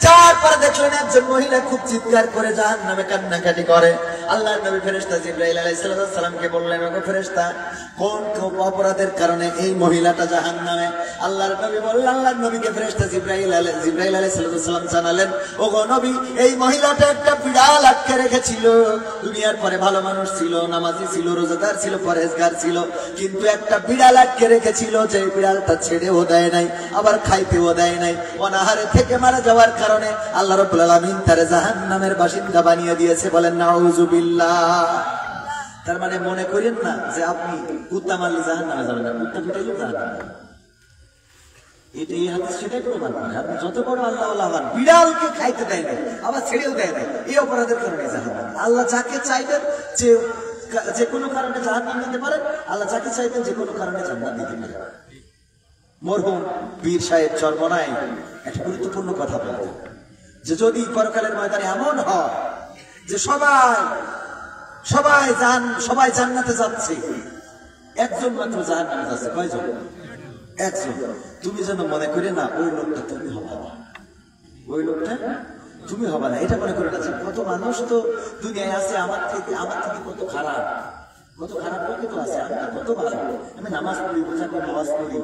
যাওয়ার পরে দেখলেন একজন মহিলা খুব চিৎকার করে জাহান্নামে কান্নাকাটি করে। আল্লাহর নবী ফেরেশতা জিবরাইল আলাইহিস সালামকে বললেন, ওগো ফেরেশতা, কোন অপরাধের কারণে এই মহিলাটা জাহান্নামে? আল্লাহর নবী বললেন, আল্লাহর নবীকে ফেরেশতা জিবরাইল আলাইহিস সালাম জানালেন, ওগো নবী, এই মহিলাটা একটা বিড়াল আটকে রেখেছিল। দুনিয়ার পরে ভালো মানুষ ছিল, নামাজি ছিল, রোজাদার ছিল, পরেজগার ছিল, কিন্তু একটা বিড়াল আটকে রেখেছিল, যে বিড়ালটা ছেড়েও দেয় নাই, আবার খাইতেও দেয় নাই। অনাহারে থেকে মারা যাওয়ার কারণে আল্লাহ রাব্বুল আলামিন তারে জাহান্নামের বাসিন্দা বানিয়ে দিয়েছে। বলেন নাউযুবিল্লাহ। তার মানে মনে করেন না যে আপনি কুত্তা মারলে জাহান্নামে যাবেন না, কুত্তা পিটাইলে জাহান্নামে। এটা এই হাদিস সেটাই প্রমাণ করে, আপনি যত বড় আল্লাহওয়ালা হন, বিড়ালকে খাইতে দেয় না, আবার ছেড়েও দেয় না, এই অপরাধের কারণে জাহান্নামে। আল্লাহ যাকে চাইবেন যে কোনো কারণে জাহান্নাম দিতে পারেন, আল্লাহ যাকে চাইবেন যে কোনো কারণে জান্নাত দিতে পারেন। মরহুম পীর সাহেব চরমনায় একটা গুরুত্বপূর্ণ কথা বলতেন যে যদি পরকালের ময়দানে এমন হয় যে সবাই জান্নাতে যাচ্ছে, একজন মাত্র জাহান্নামে যাচ্ছে, কয়জন? একজন। তুমি যেন মনে করে না ওই লোকটা তুমি হবে না, ওই লোকটা তুমি হবে না, এটা মনে করে না যে কত মানুষ তো দুনিয়ায় আছে আমার থেকে কত খারাপ লোক তো আছে, আমি কত ভালো, আমি নামাজ পড়ি, রোজা করি, নামাজ পড়ি,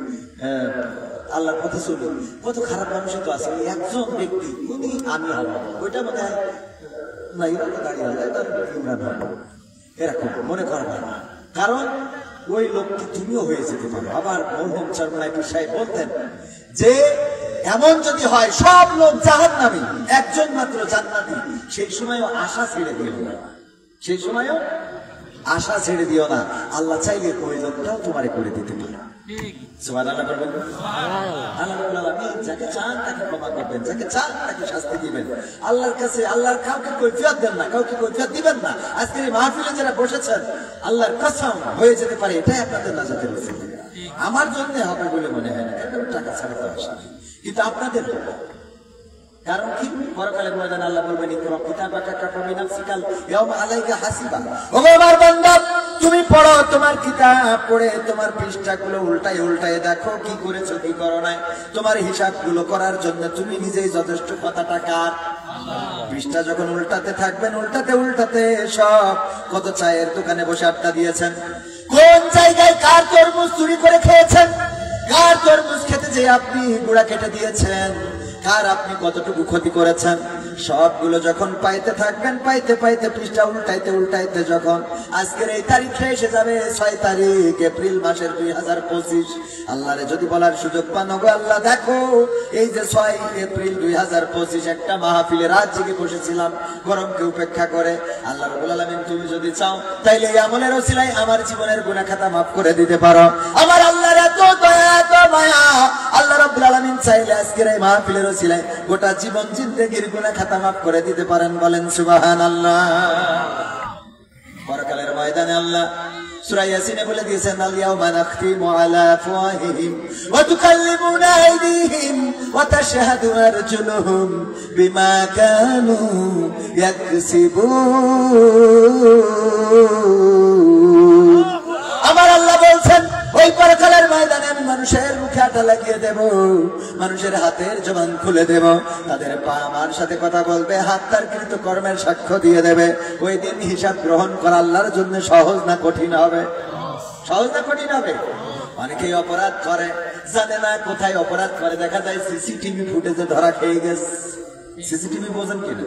আল্লাহর পথে চলি, কত খারাপ মানুষই তো আছে। একজন ব্যক্তি উনি আমি হব, ওইটা মনে হয় না, এরা তো দাঁড়িয়ে হবে, ইমরান হব, এরকম মনে করবে না, কারণ ওই লোকটি তুমিও হয়ে যেতে পারো। আবার মরহুম চরমনাই পীর সাহেব বলতেন যে এমন যদি হয় সব লোক জাহান্নামী, একজন মাত্র জান্নাতি, সেই সময়ও আশা ছেড়ে দিও না, সেই সময়ও আশা ছেড়ে দিও না, আল্লাহ চাইলে প্রয়োজনটাও তোমারে করে দিতে পারে। সুবহানাল্লাহ বলবেন। আল্লাহ রাব্বুল আলামিন যাকে চান তাকে ক্ষমা করবেন, যাকে চান তাকে শাস্তি দিবেন। আল্লাহর কাছে আল্লাহর কাউকে কৈফিয়ত দেন না, কাউকে কৈফিয়ত দিবেন না। আজকের এই মাহফিলে যারা বসেছেন, আল্লাহর কসম হয়ে যেতে পারে এটাই আপনাদের নাজাতের ওসিলা। আমার জন্য হবে বলে মনে হয় না, কারণ টাকা ছাড়া তো আসে না, কিন্তু আপনাদের হবে। কারণ কি? পরকালের ময়দানে আল্লাহ বলবেন, ইকরা কিতাবাকা কাফা বিনাফসিকাল ইয়াওমা আলাইকা হাসিবা। ওগো আমার বান্দা, তুমি পড়ো, তোমার কিতাব পড়ে তোমার পৃষ্ঠাগুলো উল্টায় উল্টায় দেখো কি করেছো কি করো নাই। তোমার হিসাবগুলো করার জন্য তুমি নিজেই যথেষ্ট। কথাটা কার? পৃষ্ঠা যখন উল্টাতে থাকবেন, উল্টাতে উল্টাতে সব কত চায়ের দোকানে বসে আড্ডা দিয়েছেন, কোন জায়গায় কার তরমুজ চুরি করে খেয়েছেন, কার তরমুজ খেতে যে আপনি গুড়া কেটে দিয়েছেন, কার আপনি কতটুকু ক্ষতি করেছেন, সবগুলো যখন পাইতে থাকবেন, পাইতে পাইতে পৃষ্ঠা উল্টাইতে উল্টাইতে যখন আজকের এই তারিখটা এসে যাবে 6 তারিখ এপ্রিল মাসের 2025, আল্লাহরে যদি বলার সুযোগ পান, গো আল্লাহ দেখো এই যে 6 এপ্রিল 2025 একটা মাহফিলে রাত জেগে বসেছিলাম গরমকে উপেক্ষা করে। আল্লাহ রাব্বুল আলামিন তুমি যদি চাও তাইলে এই আমলের ওসিলায় আমার জীবনের গুনাহ খাতা মাফ করে দিতে পারো। আমার আল্লাহর এত দয়া এত মায়া, আল্লাহ রাব্বুল আলামিন চাইলে আজকের এই মাহফিলের ওসিলায় গোটা জীবন জিন্দেগির গুনাহ খাতা মাফ করে দিতে পারেন। বলেন সুবহানাল্লাহ। পরকালের ময়দানে আল্লাহ সূরা ইয়াসিনে বলে দিয়েছেন, আল ইয়াউমা নাখতিমু আলা আফওয়াহিহিম ওয়া তুকাল্লিমুনা আইদিহিম ওয়া তাশহাদু আরজুলুহুম বিমা কানু ইয়াকসিবুন। আমার আল্লাহ বলছেন, ওই পরকালের ময়দানে আমি মানুষের মুখে আটা লাগিয়ে দেব, মানুষের হাতের জবান খুলে দেব, তাদের পা আমার সাথে কথা বলবে, হাত তার কৃত কর্মের সাক্ষ্য দিয়ে দেবে। ওই দিন হিসাব গ্রহণ করা আল্লাহর জন্য সহজ না কঠিন হবে? সহজ না কঠিন হবে? অনেকেই অপরাধ করে, জানে না কোথায় অপরাধ করে। দেখা যায় সিসিটিভি ফুটেজে ধরা খেয়ে গেছে। সিসিটিভি বোঝেন কিনা?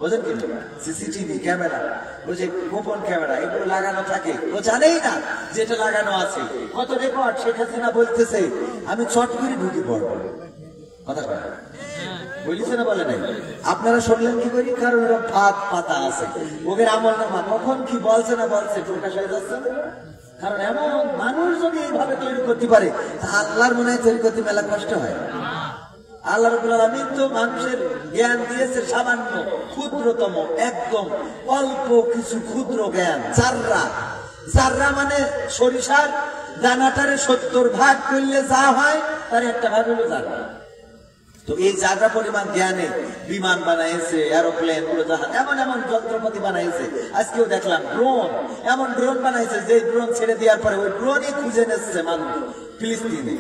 বোঝেন কিনা? সিসিটিভি ক্যামেরা, ওই যে গোপন ক্যামেরা, এগুলো লাগানো থাকে, ও জানেই না যেটা লাগানো আছে। কত রেকর্ড শেখ হাসিনা বলতেছে, আমি চট করে ঢুকি পড়বো। কথা বলিছে না বলে নাই? আপনারা শুনলেন কি করি? কারণ ওরা ভাত পাতা আছে, ওদের আমল নামা কখন কি বলছে না বলছে প্রকাশ হয়ে যাচ্ছে। কারণ এমন মানুষ যদি এইভাবে তৈরি করতে পারে, তা আল্লাহর মনে হয় তৈরি করতে মেলা কষ্ট হয়। আল্লাহ রাব্বুল আলামিন তো মানুষের জ্ঞান দিয়েছে সামান্য, ক্ষুদ্রতম, একদম অল্প কিছু ক্ষুদ্র জ্ঞান। জাররা, জাররা মানে সরিষার দানাটারে 70 ভাগ করলে যা হয় তার একটা ভাগ হলো জাররা। তো এই জাররা পরিমাণ জ্ঞানে বিমান বানাইছে, এরোপ্লেন, উড়োজাহাজ, এমন এমন যন্ত্রপাতি বানাইছে। আজকেও দেখলাম ড্রোন, এমন ড্রোন বানাইছে যে ড্রোন ছেড়ে দেওয়ার পরে ওই ড্রোনই খুঁজে নিচ্ছে মানুষ ফিলিস্তিনে।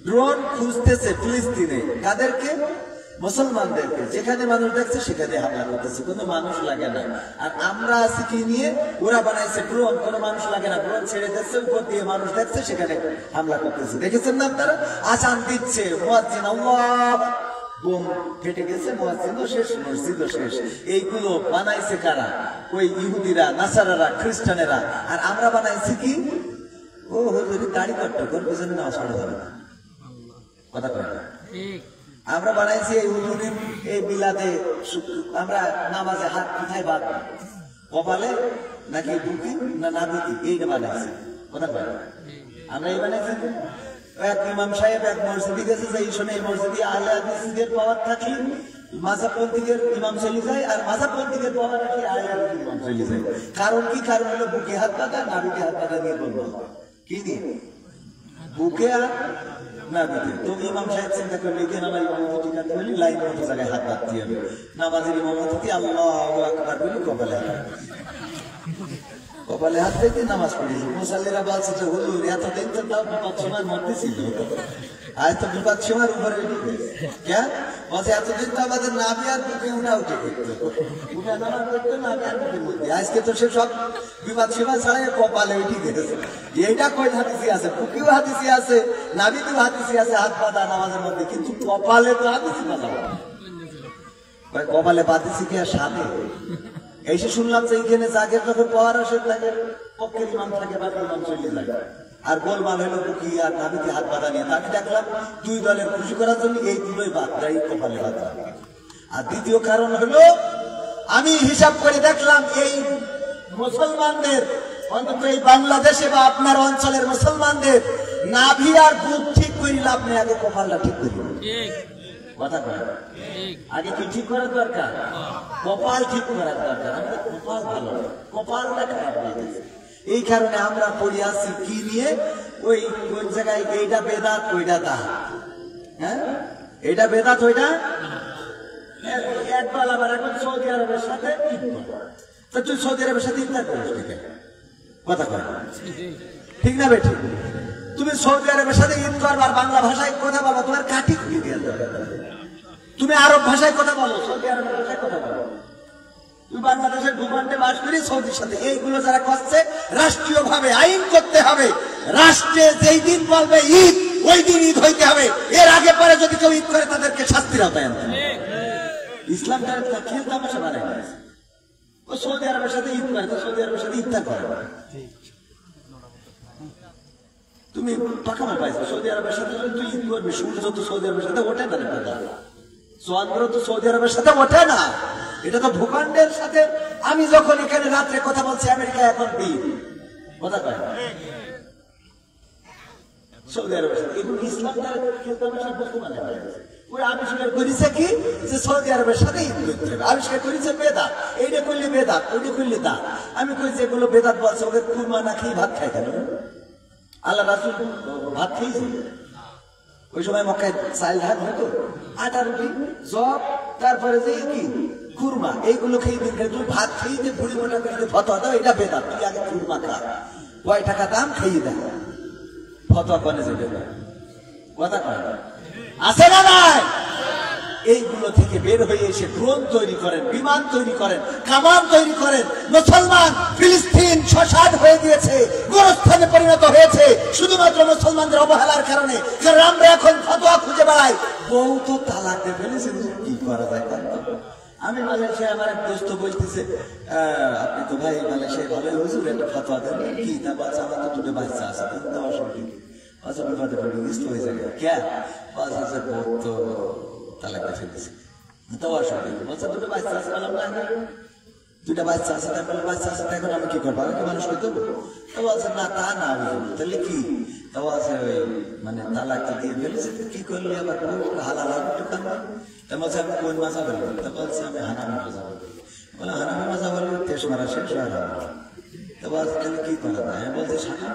ড্রোন খুঁজতেছে ফিলিস্তিনে, কাদেরকে? মুসলমানদেরকে। যেখানে মানুষ দেখছে সেখানে হামলা করতেছে, কোনো মানুষ লাগে না। আর আমরা আছি কি নিয়ে? ওরা বানাইছে ড্রোন, কোনো মানুষ লাগে না, ড্রোন ছেড়ে দিচ্ছে, উপর দিয়ে মানুষ দেখছে, সেখানে হামলা করতেছে। দেখেছেন না আপনারা? আজান দিচ্ছে, মুয়াজ্জিন আল্লাহ, বোম ফেটে গেছে, মুয়াজ্জিনও শেষ, মসজিদও শেষ। এইগুলো বানাইছে কারা? ওই ইহুদিরা, নাসারারা, খ্রিস্টানেরা। আর আমরা বানাইছি কি? ও হুজুরি দাড়ি কাটতো, কোন পিছনে নামাজ পড়া যাবে না। কথা কয় না? আমরা বানাইছি এই হুজুরির এই বিলাদে আমরা নামাজে হাত কোথায় বাঁধ, কপালে নাকি বুকি না নাভিতে, এইটা বানাইছি। কথা কয় না? আমরা এই বানাইছি। এক ইমাম সাহেব এক মসজিদে গেছে, যে এই শোনে এই মসজিদে আহলে হাদিসের পাওয়ার থাকি মাযহাবপন্থীদের ইমাম চলে যায়, আর মাযহাবপন্থীদের পাওয়ার থাকি আহলে হাদিসের ইমাম চলে যায়। কারণ কি? কারণ হলো বুকে হাত বাঁধা, নাভিতে হাত বাঁধা দিয়ে বলবো কি দিয়ে? বুকে আর নাভিতে। তো ইমাম সাহেব চিন্তা করলে কি আমার ইমামতি ঠিকাতে হলে লাইন মতো জায়গায় হাত বাঁধতে হবে। নামাজের ইমামতি আল্লাহু আকবার বলে কপালে হাত, কপালে হাত রেখে নামাজ পড়েছে। মুসাল্লিরা বলছে যে হুজুর এতদিন তো তাও বিপদ সীমার মধ্যে ছিল, আজ তো বিপদ সীমার উপরে উঠে কেন? বলছে এতদিন তো আমাদের নাভি আর বুকে উঠা উঠে করতো, উঠা নামাজ করতো নাভি আর বুকের মধ্যে। আজকে তো সে সব বিপদ সীমা ছাড়াই কপালে উঠে গেছে। এইটা কই হাদিসি আছে? বুকেও হাদিসি আছে, নাভিতেও হাদিসি আছে, হাত বাঁধা নামাজের মধ্যে, কিন্তু কপালে তো হাদিসি বাঁধা। কপালে বাঁধিছি কি আর সাথে? এসে শুনলাম যে এইখানে জাগের যখন পাওয়ার আসে তাদের পক্ষের ইমাম থাকে, বাকি ইমাম চলে যায়। আর গোলমাল হলো বুকি আর নাভিতে হাত বাঁধা নিয়ে। আমি দেখলাম দুই দলের খুশি করার জন্য এই দুটোই বাঁধা, এই কপালে বাঁধা। আর দ্বিতীয় কারণ হলো, আমি হিসাব করে দেখলাম এই মুসলমানদের অন্তত এই বাংলাদেশে বা আপনার অঞ্চলের মুসলমানদের নাভি আর বুক ঠিক করিলে আপনি আগে কপালটা ঠিক করিবেন। কথা কয় আগে কি ঠিক করার দরকার? কপাল ঠিক করার দরকার। আমাদের কপাল ভালো, কপালটা খারাপ হয়ে গেছে। এই কারণে আমরা পড়ে আসছি কি নিয়ে, ওই কোন জায়গায় এইটা বেদাত ওইটা দাঁত, হ্যাঁ এইটা বেদাত ওইটা একবার। আবার এখন সৌদি আরবের সাথে তা তুই সৌদি আরবের সাথে ইফতার করিস ঠিক আছে? কথা কয় ঠিক না বেঠিক? তুমি সৌদি আরবের সাথে ঈদ করবা আর বাংলা ভাষায় কথা বলবা, তোমার কাঠি খুলে দিয়ে দরকার। তুমি আরব ভাষায় কথা বলো, সৌদি আরবের ভাষায় কথা বলো। তুমি বাংলাদেশের ভূখণ্ডে বাস করি, সৌদির সাথে এইগুলো যারা করছে রাষ্ট্রীয় ভাবে আইন করতে হবে। রাষ্ট্রে যেই দিন বলবে ঈদ ওই দিন ঈদ হইতে হবে। এর আগে পরে যদি কেউ ঈদ করে তাদেরকে শাস্তির আওতায় আনতে হবে। ইসলামটা খেল তামাশা বানায় গেছে। ও সৌদি আরবের সাথে ঈদ করে, সৌদি আরবের সাথে ইফতার করে। তুমি পাকামা পাইছো সৌদি আরবের সাথে তুই ঈদ করবি, সূর্য তো সৌদি আরবের সাথে ওঠে না, চন্দ্র তো সৌদি আরবের সাথে ওঠে না। এটা তো ভূখণ্ডের সাথে। আমি যখন এখানে রাত্রে কথা বলছি আমেরিকা এখন দিন কথা কয় সৌদি আরবের সাথে। এগুলো ইসলামটা খেলতে বর্তমানে ওই আবিষ্কার করেছে কি যে সৌদি আরবের সাথে ঈদ করতে হবে। আবিষ্কার করেছে বেদাত, এইটা করলে বেদাত ওইটা করলে দাঁত। আমি কই যেগুলো বেদাত বলছে ওদের কুরমা না খেয়ে ভাত খায় কেন? আল্লাহ রাসূল ভাত খেয়েছে ওই সময় মক্কায় চাল ধান হতো, আটা রুটি জব, তারপরে যে কি কুরমা, এইগুলো খেয়ে দিন। তুমি ভাত খেয়ে যে বুড়ি মোটা করে ফতোয়া দাও, এটা বেদাত। তুই আগে কুরমা খা, কয় টাকা দাম খেয়ে দেয়, ফতোয়া কনে যে বেদাত। কথা কয় আছে না নাই? এইগুলো থেকে বের হয়ে এসে ড্রোন তৈরি করেন, বিমান তৈরি করেন, কামান তৈরি করেন। মুসলমান ফিলিস্তিন শ্মশান হয়ে গিয়েছে, গোরস্থানে পরিণত হয়েছে শুধুমাত্র মুসলমানদের অবহেলার কারণে। কারণ আমরা এখন ফতোয়া খুঁজে বেড়াই। বউ তো তালাক দিয়ে ফেলেছে, কি করা যায়? আমি মালয়েশিয়া আমার এক দোস্ত বলতেছে, আপনি তো ভাই মালয়েশিয়ায় ভালোই হয়েছে, একটা ফতোয়া দেন কি? তা বাচ্চা আমার তো দুটো বাচ্চা আছে, তো অসুবিধা আচ্ছা বিপদে পড়ে গেছে হয়ে যাবে কে বাচ্চা বউ তো তালাক দিয়ে ফেলেছে, তো অসুবিধা। বলছে দুটো বাচ্চা আছে, বললাম না দুটা বাচ্চা আছে, তারপরে বাচ্চা আছে, এখন আমি কি করবো? আমি কি মানুষ করতে দেবো? তো বলছে না তা না, তাহলে কি? তো বলছে ওই মানে তালাকটা দিয়ে ফেলেছে, কি করলি আবার হালাল একটু খাবো? তা বলছে আমি কোন মাজা বলবো? তা বলছে আমি হানামি মাজা বলবো। বলে হানামি মাজা বলবো তেস মারা শেষ হয় না। তো বলছে তাহলে কি করা যায়? বলছে সাথে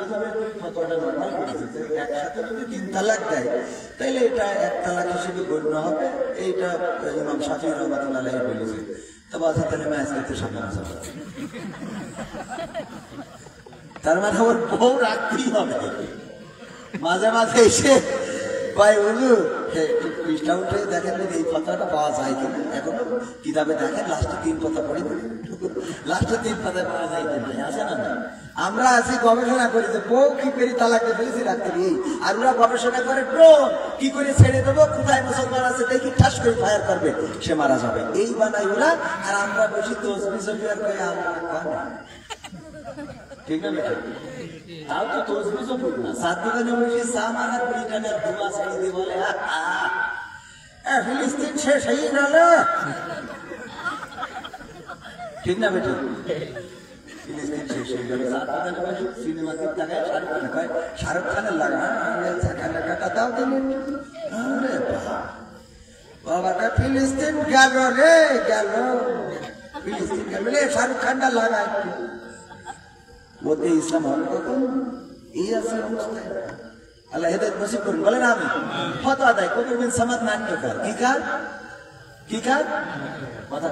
নর্মাল করেছে, একসাথে যদি 3 তালাক দেয় তাহলে এটা 1 তালাক হিসেবে গণ্য হবে। এইটা ইমাম শাফিঈ রাহমাতুল্লাহ আলাইহি বলেছে। তো বলছে তাহলে ম্যাচ করতে সামনে আসা, তার মানে ওর বউ রাখতেই হবে। মাঝে মাঝে এসে ভাই বলু পৃষ্ঠা উঠে দেখেন এই পাতাটা পাওয়া যায় কিনা। এখন কিতাবে দেখেন লাস্টে 3 পাতা পড়ে, লাস্টে 3 পাতায় পাওয়া যায় কিনা, আছে না? আমরা আছি গবেষণা করি যে বউ কি করে তালাক দিয়ে ফেলেছি রাখতে গিয়ে, আর ওরা গবেষণা করে ড্রোন কি করে ছেড়ে দেবো, কোথায় মুসলমান আছে দেখি ঠাস করে ফায়ার করবে, সে মারা যাবে। এই বানাই ওরা, আর আমরা বসি তসবিহ জপিয়ার করে আমরা ঠিক না? তাও তো তসবিহ জপি না, সাত দোকানে বসে চা মারার ব্রিটেনের ধোঁয়া ছেড়ে দিয়ে বলে ফিলিস্তিন শেষ হয়ে গেল, ঠিক না বেটা? ফিলিস্তিন শেষ হয়ে গেল, সাত দোকানে বসে সিনেমা দেখতে যায়, শাহরুখ খানের লাগা টাকা দাও দিলেন। বাবাটা ফিলিস্তিন গেল রে, গেল ফিলিস্তিন গেল রে, শাহরুখ খানটা লাগা একটু। ওতে ইসলাম হবে কখন? এই আছে অবস্থায়। আল্লাহ হেদায়েত নসিব করুন। বলেন আমি ফতোয়া দেয় কবির বিন সামাদ নাট্যকার, কি কার? কি কার? কথা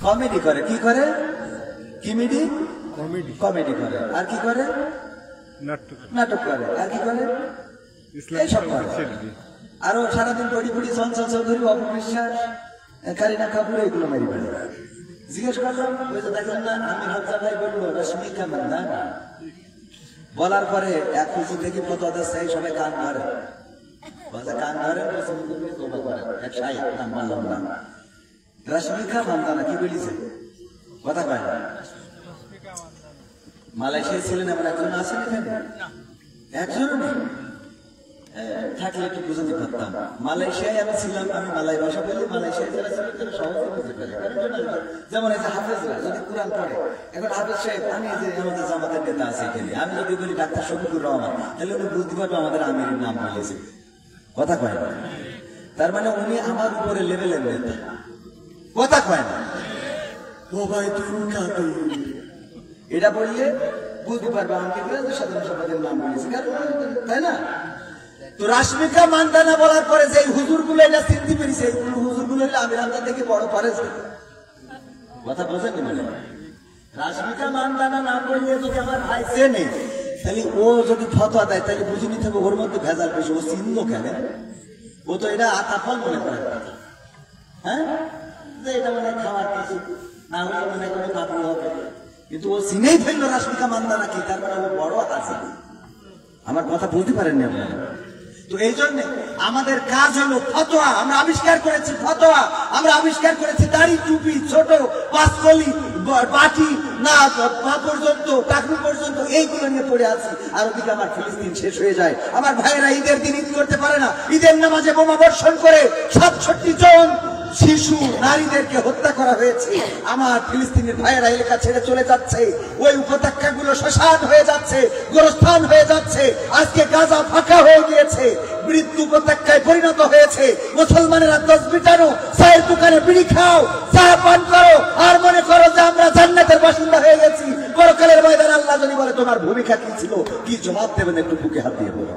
কমেডি করে। কি করে? কমেডি কমেডি করে। আর কি করে? নাটক করে। আর কি করে? এইসব করে। আরো সারাদিন পড়ি পড়ি চঞ্চল চৌধুরী, অপবিশ্বাস, কারিনা কাপুর এগুলো মেরি বেড়ে। জিজ্ঞেস করলাম, ওই যে দেখলেন না আমি হজা ভাই বললো রশ্মিকা মান্দানা, বলার পরে এক খুশি থেকে ফতোয়া দিচ্ছে, এই সবাই কান ধরে, বলছে কান ধরে এক সাহেব নাম বললাম না, রশ্মিকা মান্দানা কি বলিছে? কথা কয় না। মালয়েশিয়া ছিলেন এমন একজন আছেন এখানে? একজনও নেই। থাকলে একটু বুঝতে পারতাম। মালয়েশিয়ায় আমি ছিলাম, আমি মালয় ভাষা বলি, মালয়েশিয়ায় যারা ছিল তারা সহজে বুঝতে পারে। যেমন এই যে হাফেজরা যদি কোরআন পড়ে, এখন হাফেজ সাহেব, আমি যে আমাদের জামাতের নেতা আছে এখানে, আমি যদি বলি ডাক্তার শফিকুর রহমান, তাহলে উনি বুঝতে পারবে আমাদের আমিরের নাম বলেছে। কথা কয় না, তার মানে উনি আমার উপরে লেভেলের নেতা। কথা কয় না, ও ভাই তুমি কাঁদো, এটা বললে বুঝতে পারবে আমাকে সাধারণ সভাপতির নাম বলেছে, তাই না? তো রাশমিকা মান্দানা বলার পরে যে হুজুর গুলো এটা চিনতে পেরেছে, এইগুলো হুজুর গুলো আমির হামজা থেকে বড় পারেছে। কথা বোঝেননি মনে হয়? রাশমিকা মান্দানা নাম বললে যদি আমার ভাই চেনে, তাহলে ও যদি ফতোয়া দেয় তাহলে বুঝে নিতে হবে ওর মধ্যে ভেজাল বেশি। ও চিনলো কেন? ও তো এটা আতাফল মনে করে, হ্যাঁ, যে এটা মনে খাওয়ার কিছু না হলে মনে করে কাপড় হবে, কিন্তু ও চিনেই ফেললো রাশমিকা মান্দানা কি, তার মানে ও বড় আছে। আমার কথা বুঝতে পারেননি আপনারা? তো এই জন্য আমাদের কাজ হলো ফতোয়া। আমরা আবিষ্কার করেছি ফতোয়া, আমরা আবিষ্কার করেছি দাড়ি টুপি, ছোট পাঁচকলি, বাটি না পা পর্যন্ত, টাকনু পর্যন্ত, এইগুলো নিয়ে পড়ে আছি। আর ওদিকে আমার ফিলিস্তিন শেষ হয়ে যায়। আমার ভাইয়েরা ঈদের দিন ঈদ করতে পারে না, ঈদের নামাজে বোমা বর্ষণ করে 67 জন শিশু নারীদেরকে হত্যা করা হয়েছে। আমার ফিলিস্তিনের ভাইয়েরা এলাকা ছেড়ে চলে যাচ্ছে, ওই উপত্যকাগুলো শ্মশান হয়ে যাচ্ছে, গোরস্থান হয়ে যাচ্ছে। আজকে গাজা ফাঁকা হয়ে গিয়েছে, মৃত্যু উপত্যকায় পরিণত হয়েছে। মুসলমানেরা 10 বিটানো চায়ের দোকানে বিড়ি খাও, চা পান করো, আর মনে করো যে আমরা জান্নাতের বাসিন্দা হয়ে গেছি। পরকালের ময়দানে আল্লাহ যদি বলে তোমার ভূমিকা কি ছিল, কি জবাব দেবেন? একটু বুকে হাত দিয়ে বলো,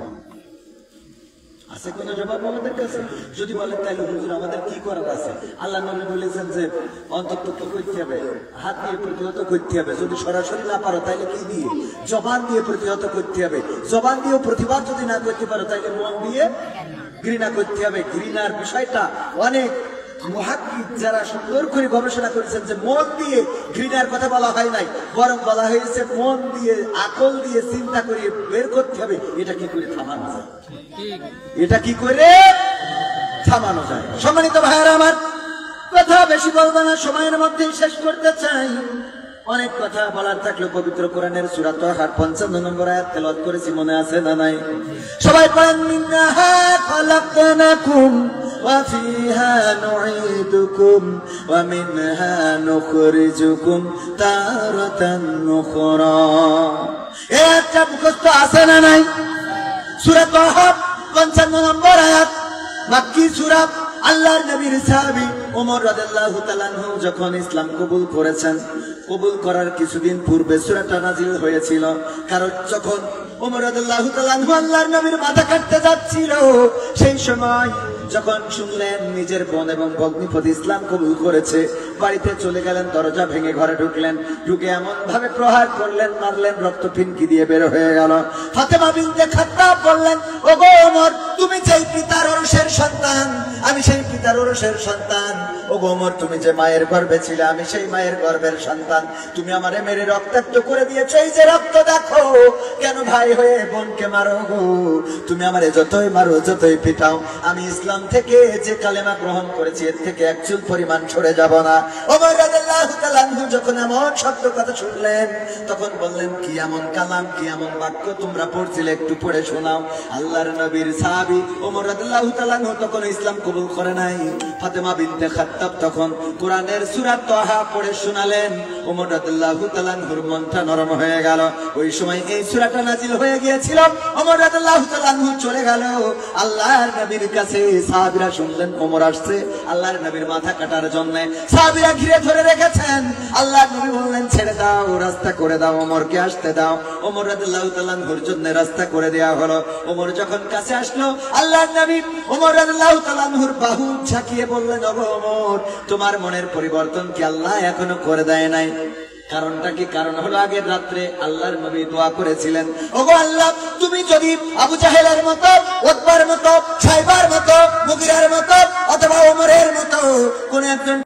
আছে কোন জবাব আমাদের কাছে? যদি বলেন তাহলে হুজুর আমাদের কি করার আছে? আল্লাহ নবী বলেছেন যে অন্তর্ভুক্ত করতে হবে, হাত দিয়ে প্রতিহত করতে হবে। যদি সরাসরি না পারো তাহলে কি দিয়ে? জবান দিয়ে প্রতিহত করতে হবে। জবান দিয়েও প্রতিবাদ যদি না করতে পারো তাহলে মন দিয়ে ঘৃণা করতে হবে। ঘৃণার বিষয়টা অনেক মুহাক্কিক যারা সুন্দর করে গবেষণা করেছেন যে মন দিয়ে ঘৃণার কথা বলা হয় নাই, বরং বলা হয়েছে মন দিয়ে, আকল দিয়ে চিন্তা করে বের করতে হবে এটা কি করে থামানো যায়, এটা কি করে থামানো যায়। সম্মানিত ভাইয়েরা আমার, কথা বেশি বলবো না, সময়ের মধ্যেই শেষ করতে চাই। অনেক কথা বলার থাকলো। পবিত্র কোরআনের সূরা তাহার 55 নম্বর আয়াত তেলাওয়াত করেছি, মনে আছে না নাই? সবাই পড়েন, মিনহা খালাকনাকুম ওয়া ফিহা নুঈদুকুম ওয়া মিনহা নুখরিজুকুম তারাতান উখরা। এই আয়াতটা মুখস্থ আছে না নাই? সূরা তাহা 55 নম্বর আয়াত, মাক্কি সূরা। আল্লাহর নবীর সাহাবী ওমর রাদিয়াল্লাহু তাআলা আনহু যখন ইসলাম কবুল করেছেন, কবুল করার কিছুদিন পূর্বে সূরাটা নাযিল হয়েছিল। কারণ যখন ওমর রাদিয়াল্লাহু তাআলা আনহু আল্লাহর নবীর মাথা কাটতে যাচ্ছিল, সেই সময় যখন শুনলেন নিজের বোন এবং ভগ্নিপতি ইসলাম কবুল করেছে, বাড়িতে চলে গেলেন, দরজা ভেঙে ঘরে ঢুকলেন। ঢুকে এমন ভাবে প্রহার করলেন, মারলেন, রক্ত ফিনকি দিয়ে বের হয়ে গেল। ফাতেমা বিনতে খাত্তাব বললেন, ওগো ওমর, তুমি যেই পিতার ওরসের সন্তান, আমি সেই পিতার ওরসের সন্তান। ওগো ওমর, তুমি যে মায়ের গর্ভে ছিলে, আমি সেই মায়ের গর্ভের সন্তান। তুমি আমারে মেরে রক্তাক্ত করে দিয়েছো, এই যে রক্ত দেখো, কেন ভাই হয়ে বোনকে মারো গো? তুমি আমারে যতই মারো, যতই পিটাও, আমি ইসলাম থেকে যে কালেমা গ্রহণ করেছি এর থেকে এক চুল পরিমাণ সরে যাব না। ওমর রাদিয়াল্লাহু তাআলা আনহু যখন এমন শব্দ কথা শুনলেন, তখন বললেন, কি এমন কালাম, কি এমন বাক্য তোমরা পড়ছিলে, একটু পড়ে শোনাও। আল্লাহর নবীর সাহাবী ওমর রাদিয়াল্লাহু তাআলা আনহু তখন ইসলাম কবুল করে নাই। ফাতেমা বিনতে খাত্তাব তখন কোরআনের সূরা তাহা পড়ে শোনালেন। ওমর রাদিয়াল্লাহু তাআলা আনহুর মনটা নরম হয়ে গেল। ওই সময় এই সূরাটা নাজিল হয়ে গিয়েছিল। ওমর রাদিয়াল্লাহু তাআলা আনহু চলে গেল আল্লাহর নবীর কাছে। সাহাবীরা শুনলেন ওমর আসছে আল্লাহর নবীর মাথা কাটার জন্য। সাহাবীরা ঘিরে ধরে রেখেছেন। আল্লাহর নবী বললেন, ছেড়ে দাও, রাস্তা করে দাও, ওমরকে আসতে দাও। ওমর রাদিয়াল্লাহু তাআলা আনহুর জন্য রাস্তা করে দেয়া হলো। ওমর যখন কাছে আসলো, আল্লাহর নবী ওমর রাদিয়াল্লাহু তাআলা আনহুর বাহু ঝাঁকিয়ে বললেন, ওগো ওমর, তোমার মনের পরিবর্তন কি আল্লাহ এখনো করে দেয় নাই? কারণটা কি? কারণ হলো আগের রাত্রে আল্লাহর নবী দোয়া করেছিলেন, ওগো আল্লাহ, তুমি যদি আবু জাহেলের মতো, উতবার মতো, সাইবার মতো, মুগিরার মতো অথবা ওমরের মতো কোন একজন